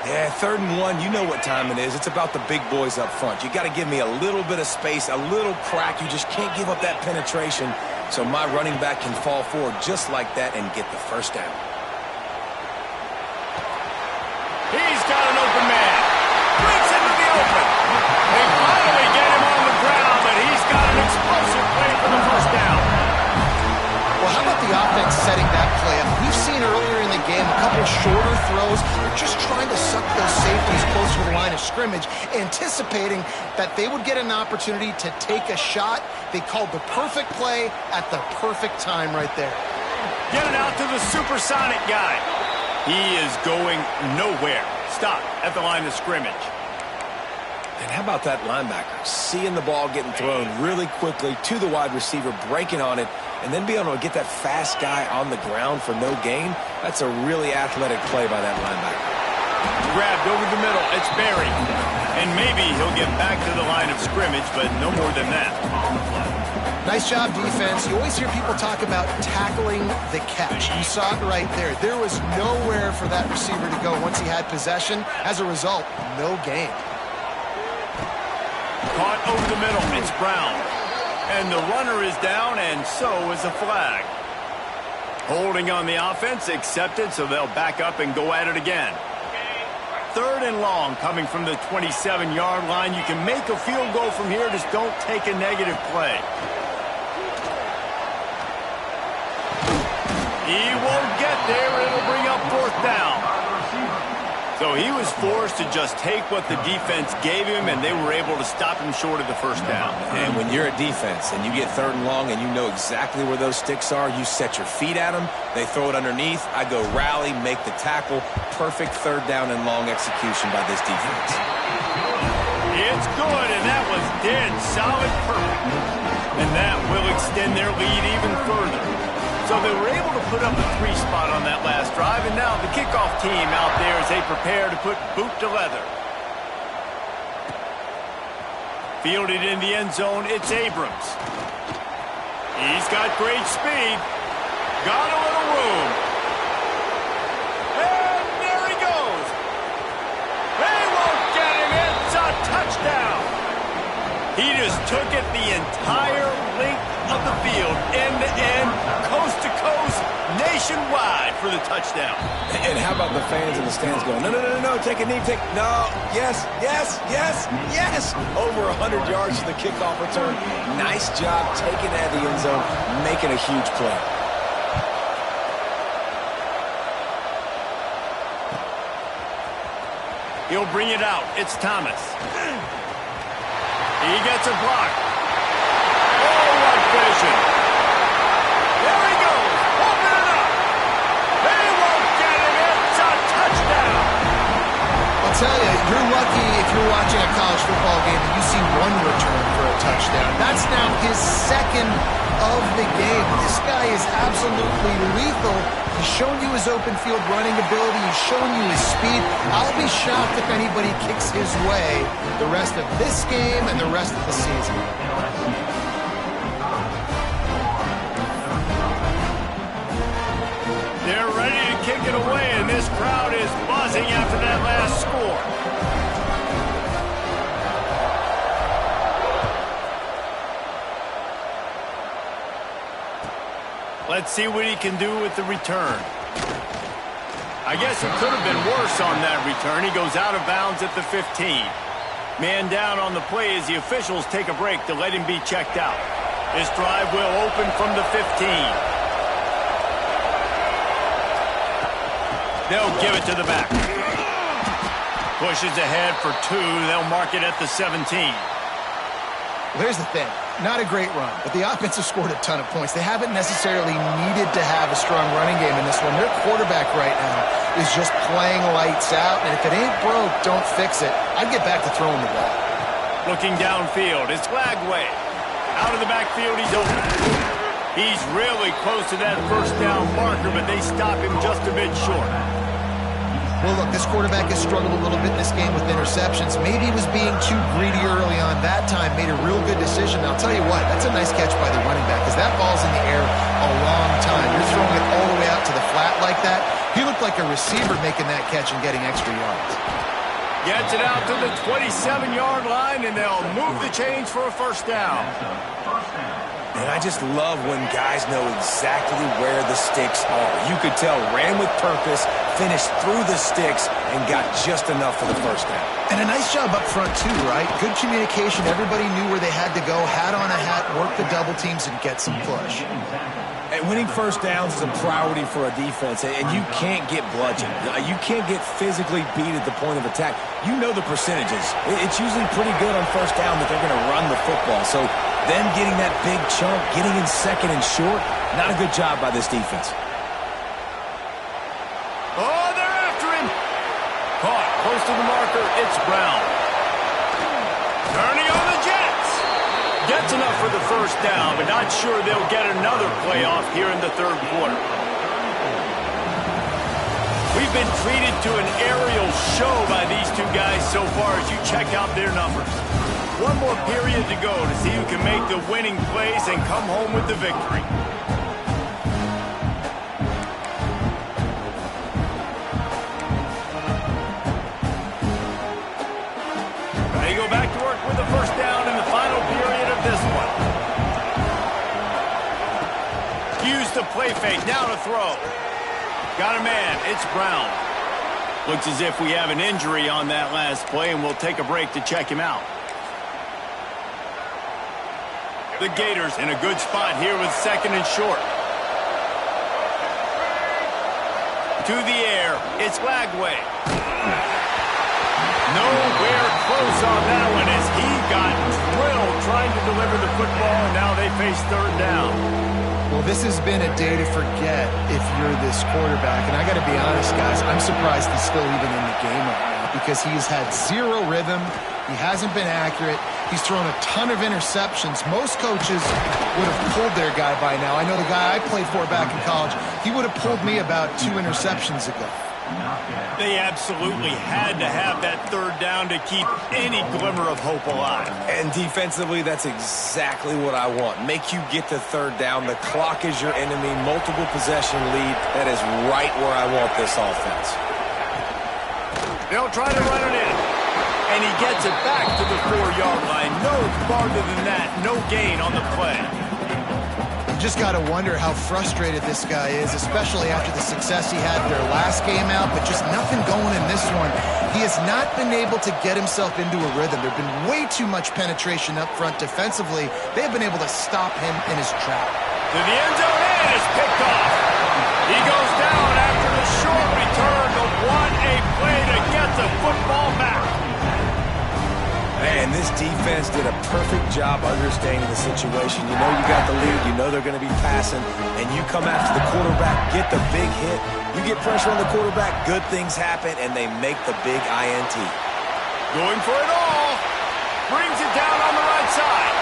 Yeah, 3rd and 1, you know what time it is. It's about the big boys up front. You got to give me a little bit of space, a little crack. You just can't give up that penetration. So my running back can fall forward just like that and get the first down. He's got an open man. Breaks into the open. They finally get him on the ground, but he's got an explosive play for the first down. Well, how about the offense setting that play up? We've seen earlier in the game a couple shorter throws. They're just trying to suck those safeties closer to the line of scrimmage, anticipating that they would get an opportunity to take a shot. They called the perfect play at the perfect time right there. Get it out to the supersonic guy. He is going nowhere. Stop at the line of scrimmage. And how about that linebacker? Seeing the ball getting thrown really quickly to the wide receiver, breaking on it, and then being able to get that fast guy on the ground for no gain. That's a really athletic play by that linebacker. Grabbed over the middle. It's Berry. And maybe he'll get back to the line of scrimmage, but no more than that. Nice job, defense. You always hear people talk about tackling the catch. You saw it right there. There was nowhere for that receiver to go once he had possession. As a result, no gain. Caught over the middle. It's Brown. And the runner is down, and so is the flag. Holding on the offense, accepted, so they'll back up and go at it again. 3rd and long coming from the 27-yard line. You can make a field goal from here, just don't take a negative play. He won't get there. It'll bring up 4th down. So he was forced to just take what the defense gave him, and they were able to stop him short of the 1st down. And when you're a defense and you get 3rd and long and you know exactly where those sticks are, you set your feet at them, they throw it underneath, I go rally, make the tackle. Perfect 3rd down and long execution by this defense. It's good, and that was dead solid perfect. And that will extend their lead even further. So they were able to put up a 3 spot on that last drive, and now the kickoff team out there as they prepare to put boot to leather. Fielded in the end zone, it's Abrams. He's got great speed. Got a little room. And there he goes. They won't get him. It's a touchdown. He just took it the entire length of the field, end to end, coast to coast, nationwide for the touchdown. And how about the fans in the stands going, no, take a knee, no, yes. Over 100 yards to the kickoff return. Nice job taking that of the end zone, making a huge play. He'll bring it out. It's Thomas. He gets a block. Oh, what vision. There he goes. Open it up. They won't get him. It's a touchdown. I'll tell you, you're lucky if you're watching a college football game and you see one return for a touchdown. That's now his 2nd of the game. This guy is absolutely lethal. He's shown you his open field running ability. He's shown you his speed. I'll be shocked if anybody kicks his way the rest of this game and the rest of the season. They're ready to kick it away, and this crowd is buzzing after that last score. Let's see what he can do with the return. I guess it could have been worse on that return. He goes out of bounds at the 15. Man down on the play as the officials take a break to let him be checked out. This drive will open from the 15. They'll give it to the back. Pushes ahead for 2. They'll mark it at the 17. Well, here's the thing. Not a great run, but the offense has scored a ton of points. They haven't necessarily needed to have a strong running game in this one. Their quarterback right now is just playing lights out, and if it ain't broke, don't fix it. I'd get back to throwing the ball. Looking downfield, it's Lagway. Out of the backfield, he's open. He's really close to that 1st down marker, but they stop him just a bit short. Well, look, this quarterback has struggled a little bit in this game with interceptions. Maybe he was being too greedy early on. That time made a real good decision. I'll tell you what, that's a nice catch by the running back because that ball's in the air a long time. You're throwing it all the way out to the flat like that. He looked like a receiver making that catch and getting extra yards. Gets it out to the 27-yard line, and they'll move the chains for a 1st down. And I just love when guys know exactly where the sticks are. You could tell ran with purpose, finished through the sticks, and got just enough for the 1st down. And a nice job up front, too, right? Good communication. Everybody knew where they had to go, hat on a hat, work the double teams, and get some push. And winning 1st downs is a priority for a defense, and you can't get bludgeoned. You can't get physically beat at the point of attack. You know the percentages. It's usually pretty good on 1st down that they're going to run the football. So then getting that big chunk, getting in 2nd and short, not a good job by this defense. Oh, they're after him. Caught close to the marker. It's Brown. Turning on the Jets. Gets enough for the 1st down, but not sure they'll get another playoff here in the 3rd quarter. We've been treated to an aerial show by these two guys so far as you check out their numbers. One more period to go to see who can make the winning plays and come home with the victory. They go back to work with the first down in the final period of this one. Use the play fake, now to throw. Got a man, it's Brown. Looks as if we have an injury on that last play, and we'll take a break to check him out. The Gators in a good spot here with second and short. To the air, it's Lagway. Nowhere close on that one as he got drilled trying to deliver the football, and now they face third down. Well, this has been a day to forget if you're this quarterback. And I got to be honest, guys, I'm surprised he's still even in the game right now because he's had zero rhythm. He hasn't been accurate. He's thrown a ton of interceptions. Most coaches would have pulled their guy by now. I know the guy I played for back in college, he would have pulled me about 2 interceptions ago. They absolutely had to have that third down to keep any glimmer of hope alive. And defensively, that's exactly what I want. Make you get the third down. The clock is your enemy. Multiple possession lead. That is right where I want this offense. They'll try to run it in. And he gets it back to the 4-yard line. No farther than that. No gain on the play. Just got to wonder how frustrated this guy is, especially after the success he had their last game out, but just nothing going in this one. He has not been able to get himself into a rhythm. There's been way too much penetration up front defensively. They've been able to stop him in his trap. To the end zone, and it's picked off. He goes down after the short return, but what a play to get the football back. Man, this defense did a perfect job understanding the situation. You know you got the lead, you know they're going to be passing, and you come after the quarterback, get the big hit. You get pressure on the quarterback, good things happen, and they make the big INT. Going for it all. Brings it down on the right side.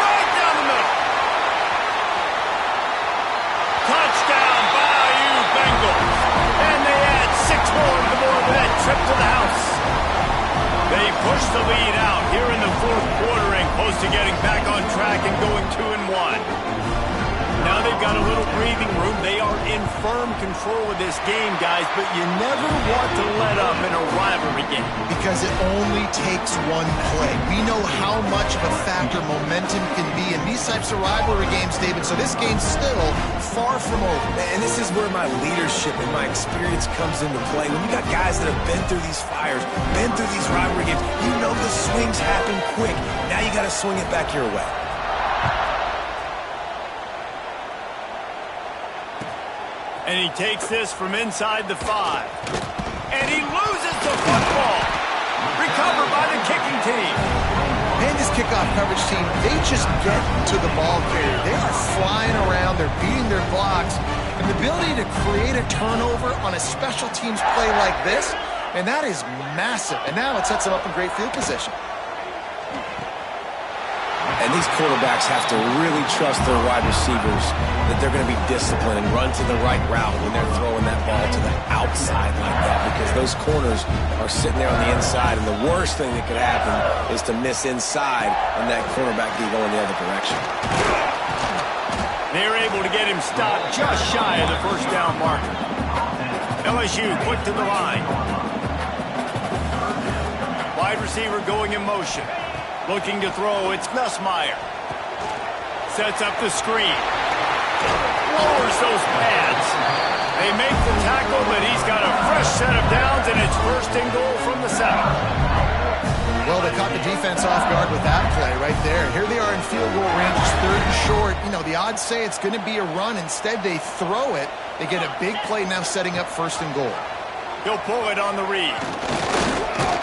Right down the middle. Touchdown, Bayou Bengals. And they add 6 more to the board with that trip to the house. They push the lead out here in the fourth quarter and close to getting back on track and going 2-1. Now they've got a little breathing room. They are in firm control of this game, guys, but you never want to let up in a rivalry game. Because it only takes one play. We know how much of a factor momentum can be in these types of rivalry games, David, so this game's still far from over. And this is where my leadership and my experience comes into play. When you got guys that have been through these fires, been through these rivalry games, you know the swings happen quick. Now you got to swing it back your way. And he takes this from inside the 5. And he loses the football. Recovered by the kicking team. And this kickoff coverage team, they just get to the ball carrier. They are flying around. They're beating their blocks. And the ability to create a turnover on a special teams play like this, and that is massive. And now it sets them up in great field position. And these quarterbacks have to really trust their wide receivers that they're going to be disciplined and run to the right route when they're throwing that ball to the outside like that, because those corners are sitting there on the inside, and the worst thing that could happen is to miss inside and that cornerback be going the other direction. They're able to get him stopped just shy of the first down marker. LSU quick to the line. Wide receiver going in motion. Looking to throw, it's Nussmeier. Sets up the screen. Lowers those pads. They make the tackle, but he's got a fresh set of downs, and it's 1st and goal from the 7. Well, they caught the defense off guard with that play right there. Here they are in field goal range, it's 3rd and short. You know, the odds say it's going to be a run. Instead, they throw it. They get a big play now setting up 1st and goal. He'll pull it on the read.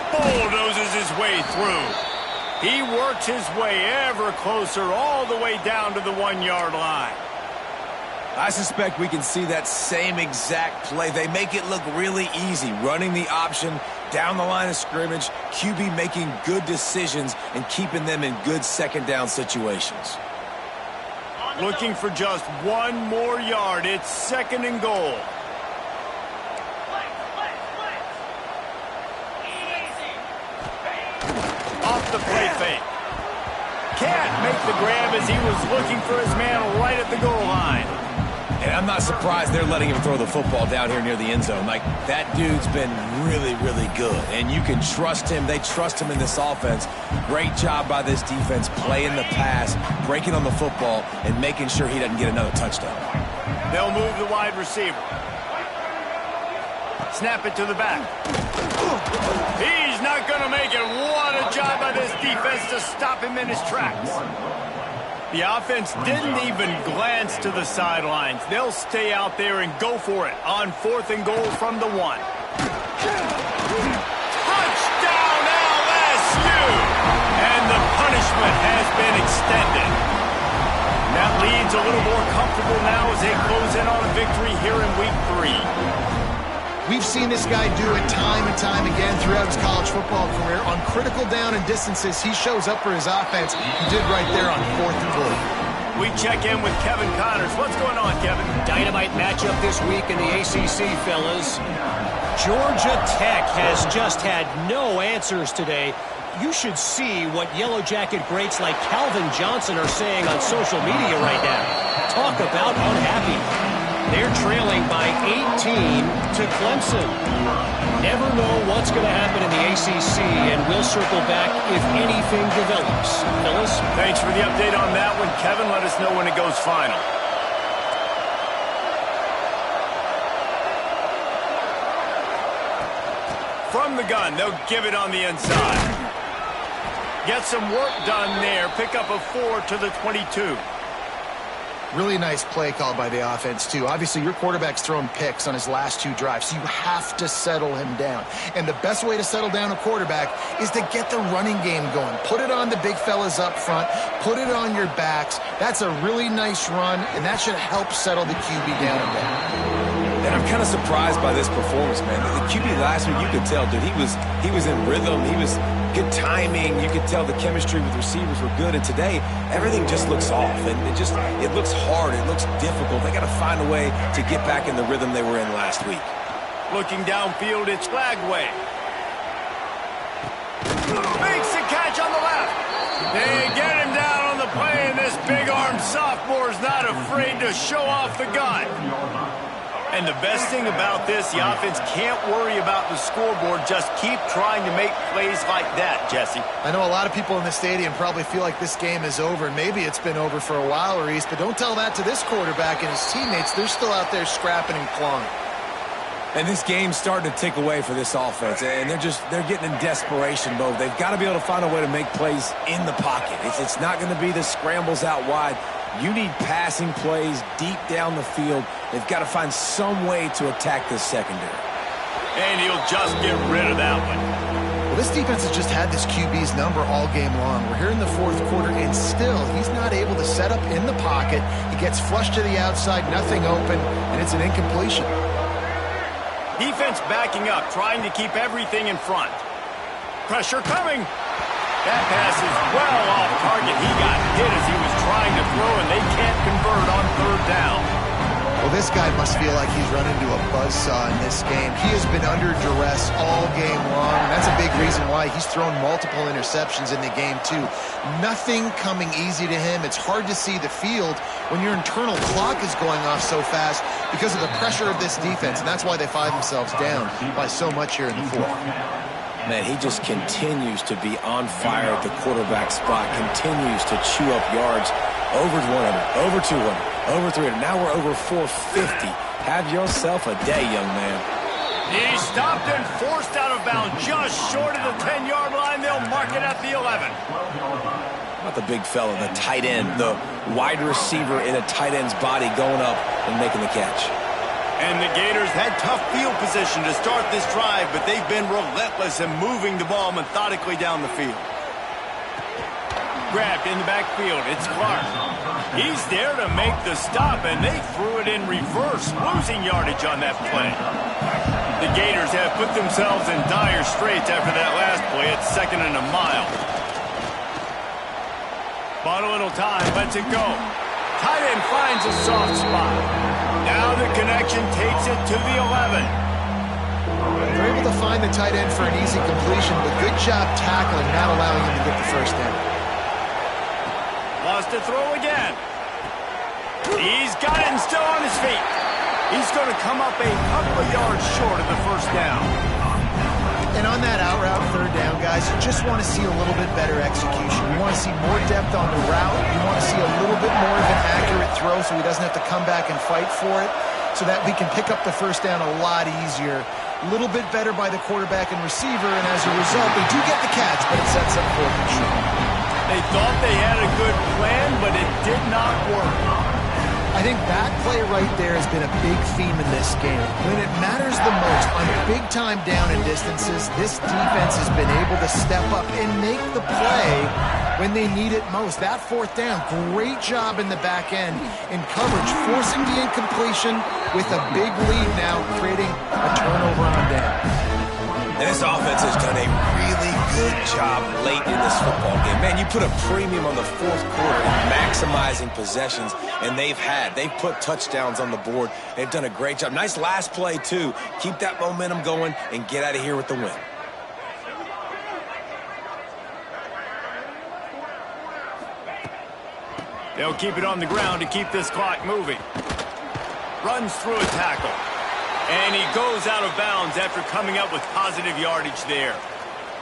Bulldozes his way through. He works his way ever closer all the way down to the 1-yard line. I suspect we can see that same exact play. They make it look really easy, running the option down the line of scrimmage, QB making good decisions and keeping them in good 2nd down situations. Looking for just 1 more yard. It's 2nd and goal. Off the play fake. Can't make the grab as he was looking for his man right at the goal line. And I'm not surprised they're letting him throw the football down here near the end zone. Like, that dude's been really, really good. And you can trust him. They trust him in this offense. Great job by this defense playing the pass, breaking on the football, and making sure he doesn't get another touchdown. They'll move the wide receiver. Snap it to the back. He's not going to make it. What a job by this defense to stop him in his tracks. The offense didn't even glance to the sidelines. They'll stay out there and go for it on 4th and goal from the 1. Touchdown LSU! And the punishment has been extended. That leads a little more comfortable now as they close in on a victory here in Week 3. We've seen this guy do it time and time again throughout his college football career. On critical down and distances, he shows up for his offense. He did right there on 4th and goal. We check in with Kevin Connors. What's going on, Kevin? Dynamite matchup this week in the ACC, fellas. Georgia Tech has just had no answers today. You should see what Yellow Jacket greats like Calvin Johnson are saying on social media right now. Talk about unhappy. They're trailing by 18 to Clemson. Never know what's going to happen in the ACC, and we'll circle back if anything develops. Fellas? Thanks for the update on that one, Kevin. Let us know when it goes final. From the gun, they'll give it on the inside. Get some work done there. Pick up a 4 to the 22. Really nice play call by the offense, too. Obviously, your quarterback's thrown picks on his last 2 drives, so you have to settle him down. And the best way to settle down a quarterback is to get the running game going. Put it on the big fellas up front. Put it on your backs. That's a really nice run, and that should help settle the QB down a bit. And I'm kind of surprised by this performance, man. The QB last week, you could tell, dude, he was in rhythm. He was good timing. You could tell the chemistry with receivers were good. And today, everything just looks off. And it looks hard. It looks difficult. They got to find a way to get back in the rhythm they were in last week. Looking downfield, it's Flagway. Makes the catch on the left. They get him down on the play, and this big-armed sophomore's not afraid to show off the gun. And the best thing about this, the offense can't worry about the scoreboard. Just keep trying to make plays like that, Jesse. I know a lot of people in the stadium probably feel like this game is over, and maybe it's been over for a while, Reese, but don't tell that to this quarterback and his teammates. They're still out there scrapping and clawing. And this game's starting to tick away for this offense, and they're getting in desperation mode. They've got to be able to find a way to make plays in the pocket. It's not going to be the scrambles out wide. You need passing plays deep down the field. They've got to find some way to attack this secondary. And he'll just get rid of that one. Well, this defense has just had this QB's number all game long. We're here in the 4th quarter, and still, he's not able to set up in the pocket. He gets flushed to the outside, nothing open, and it's an incompletion. Defense backing up, trying to keep everything in front. Pressure coming. That pass is well off target. He got hit as he was trying to throw, and they can't convert on 3rd down. Well, this guy must feel like he's run into a buzzsaw in this game. He has been under duress all game long, and that's a big reason why he's thrown multiple interceptions in the game, too. Nothing coming easy to him. It's hard to see the field when your internal clock is going off so fast because of the pressure of this defense, and that's why they find themselves down by so much here in the 4th. Man, he just continues to be on fire at the quarterback spot, continues to chew up yards over 100, over 200, over 300. Now we're over 450. Have yourself a day, young man. He's stopped and forced out of bounds just short of the 10-yard line. They'll mark it at the 11. Not the big fella, the tight end, the wide receiver in a tight end's body going up and making the catch. And the Gators had tough field position to start this drive, but they've been relentless in moving the ball methodically down the field. Grabbed in the backfield. It's Clark. He's there to make the stop, and they threw it in reverse, losing yardage on that play. The Gators have put themselves in dire straits after that last play. It's 2nd and a mile. Bought a little time. Lets it go. Tight end finds a soft spot. Now the connection takes it to the 11. They're able to find the tight end for an easy completion, but good job tackling, not allowing him to get the first down. Wants to throw again. He's got it and still on his feet. He's going to come up a couple of yards short of the first down. And on that out route, third down, guys, you just want to see a little bit better execution. You want to see more depth on the route. You want to see a little bit more of an accurate throw so he doesn't have to come back and fight for it, so that we can pick up the first down a lot easier. A little bit better by the quarterback and receiver, and as a result, they do get the catch, but it sets up fourth and short. They thought they had a good plan, but it did not work. I think that play right there has been a big theme in this game. When it matters the most, on big-time down and distances, this defense has been able to step up and make the play when they need it most. That fourth down, great job in the back end in coverage, forcing the incompletion with a big lead now, creating a turnover on down. And this offense has done a really good job late in this football game. Man, you put a premium on the fourth quarter in maximizing possessions, and they've put touchdowns on the board. They've done a great job. Nice last play, too. Keep that momentum going and get out of here with the win. They'll keep it on the ground to keep this clock moving. Runs through a tackle. And he goes out of bounds after coming up with positive yardage there.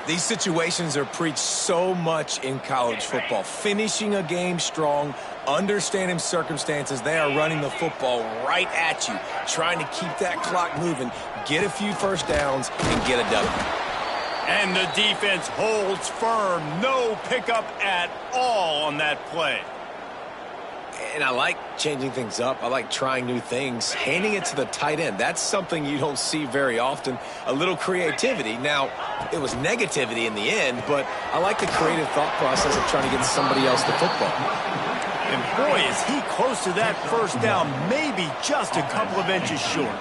These situations are preached so much in college football. Finishing a game strong, understanding circumstances. They are running the football right at you, trying to keep that clock moving, get a few first downs, and get a W. And the defense holds firm. No pickup at all on that play. And I like changing things up. I like trying new things. Handing it to the tight end, that's something you don't see very often. A little creativity. Now, it was negativity in the end, but I like the creative thought process of trying to get somebody else the football. And boy, is he close to that first down, maybe just a couple of inches short.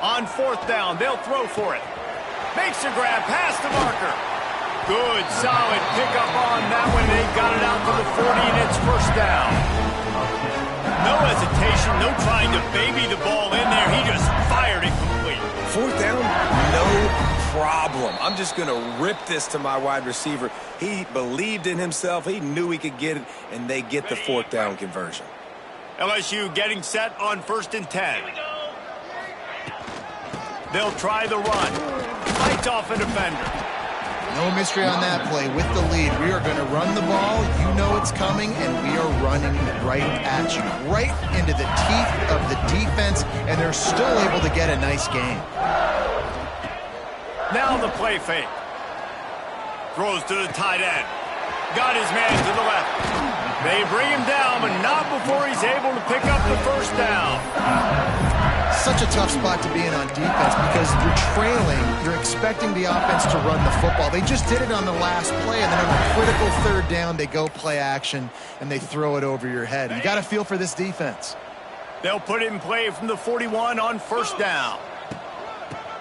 On fourth down, they'll throw for it. Makes a grab past the marker. Good, solid pickup on that one. They got it out to the 40, and it's first down. No hesitation, no trying to baby the ball in there. He just fired it complete. Fourth down, no problem. I'm just going to rip this to my wide receiver. He believed in himself. He knew he could get it, and they get the fourth down conversion. LSU getting set on 1st and 10. They'll try the run. Fights off a defender. No mystery on that play. With the lead, we are going to run the ball. You know it's coming, and we are running right at you. Right into the teeth of the defense, and they're still able to get a nice game. Now the play fake. Throws to the tight end. Got his man to the left. They bring him down, but not before he's able to pick up the first down. Such a tough spot to be in on defense because you're trailing. You're expecting the offense to run the football. They just did it on the last play, and then on a critical third down, they go play action, and they throw it over your head. You got to feel for this defense. They'll put it in play from the 41 on first down.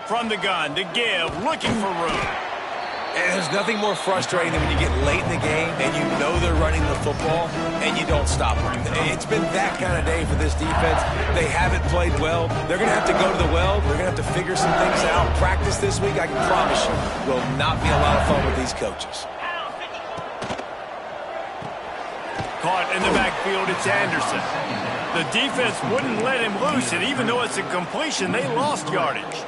From the gun to give, looking for room. And there's nothing more frustrating than when you get late in the game and you know they're running the football and you don't stop them. It's been that kind of day for this defense. They haven't played well. They're going to have to go to the well. They're going to have to figure some things out. Practice this week, I can promise you, will not be a lot of fun with these coaches. Caught in the backfield, it's Anderson. The defense wouldn't let him loose, and even though it's a completion, they lost yardage.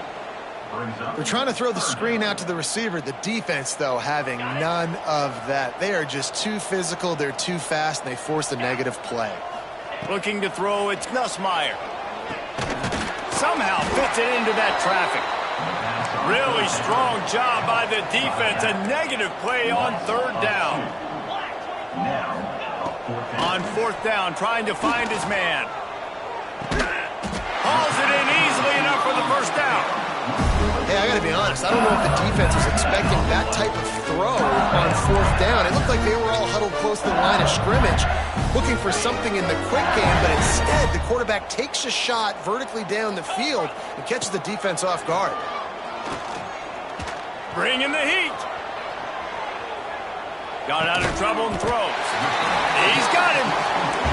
They're trying to throw the screen out to the receiver. The defense, though, having none of that. They are just too physical. They're too fast, and they force a negative play. Looking to throw, it's Nussmeier. Somehow fits it into that traffic. Really strong job by the defense. A negative play on third down. On fourth down, trying to find his man. Hauls it in easily enough for the first down. Hey, I got to be honest. I don't know if the defense was expecting that type of throw on fourth down. It looked like they were all huddled close to the line of scrimmage, looking for something in the quick game, but instead the quarterback takes a shot vertically down the field and catches the defense off guard. Bringing the heat. Got out of trouble and throws. He's got him.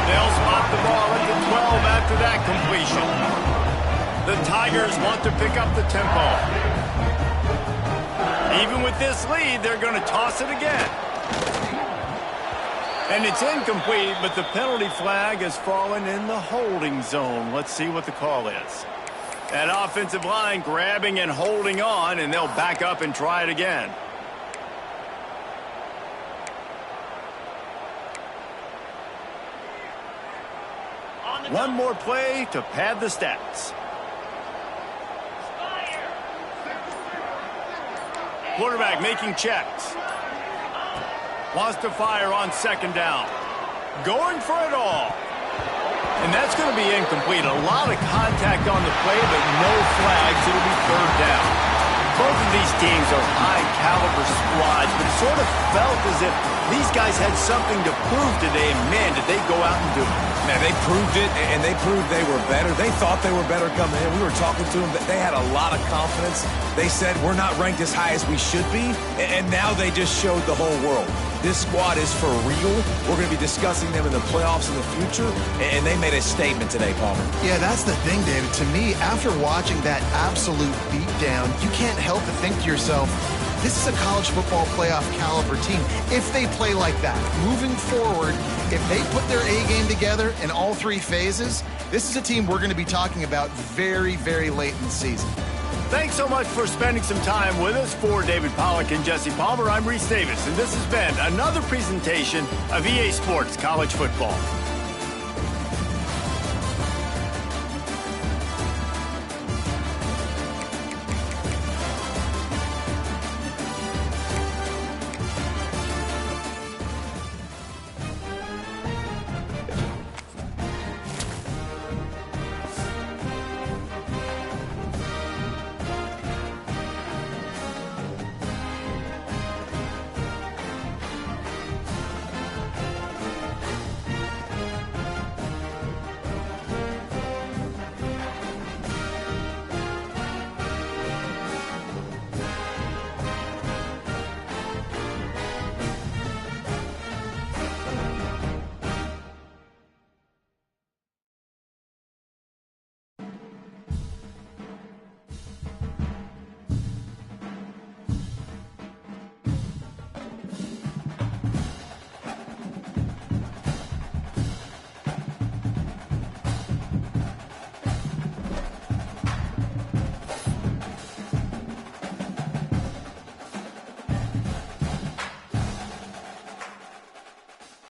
They'll spot the ball at the 12 after that completion. The Tigers want to pick up the tempo. Even with this lead, they're going to toss it again. And it's incomplete, but the penalty flag has fallen in the holding zone. Let's see what the call is. That offensive line grabbing and holding on, and they'll back up and try it again. One more play to pad the stats. Quarterback making checks. Wants to fire on second down. Going for it all. And that's going to be incomplete. A lot of contact on the play, but no flags. It'll be third down. Both of these teams are high-caliber squads, but it sort of felt as if these guys had something to prove today. Man, did they go out and do it. Man, they proved it, and they proved they were better. They thought they were better coming in. We were talking to them. They had a lot of confidence. They said, we're not ranked as high as we should be, and now they just showed the whole world. This squad is for real. We're going to be discussing them in the playoffs in the future, and they made a statement today, Palmer. Yeah, that's the thing, David. To me, after watching that absolute beatdown, you can't help but think to yourself, this is a college football playoff caliber team. If they play like that, moving forward, if they put their A game together in all three phases, this is a team we're going to be talking about very, very late in the season. Thanks so much for spending some time with us. For David Pollack and Jesse Palmer, I'm Reese Davis, and this has been another presentation of EA Sports College Football.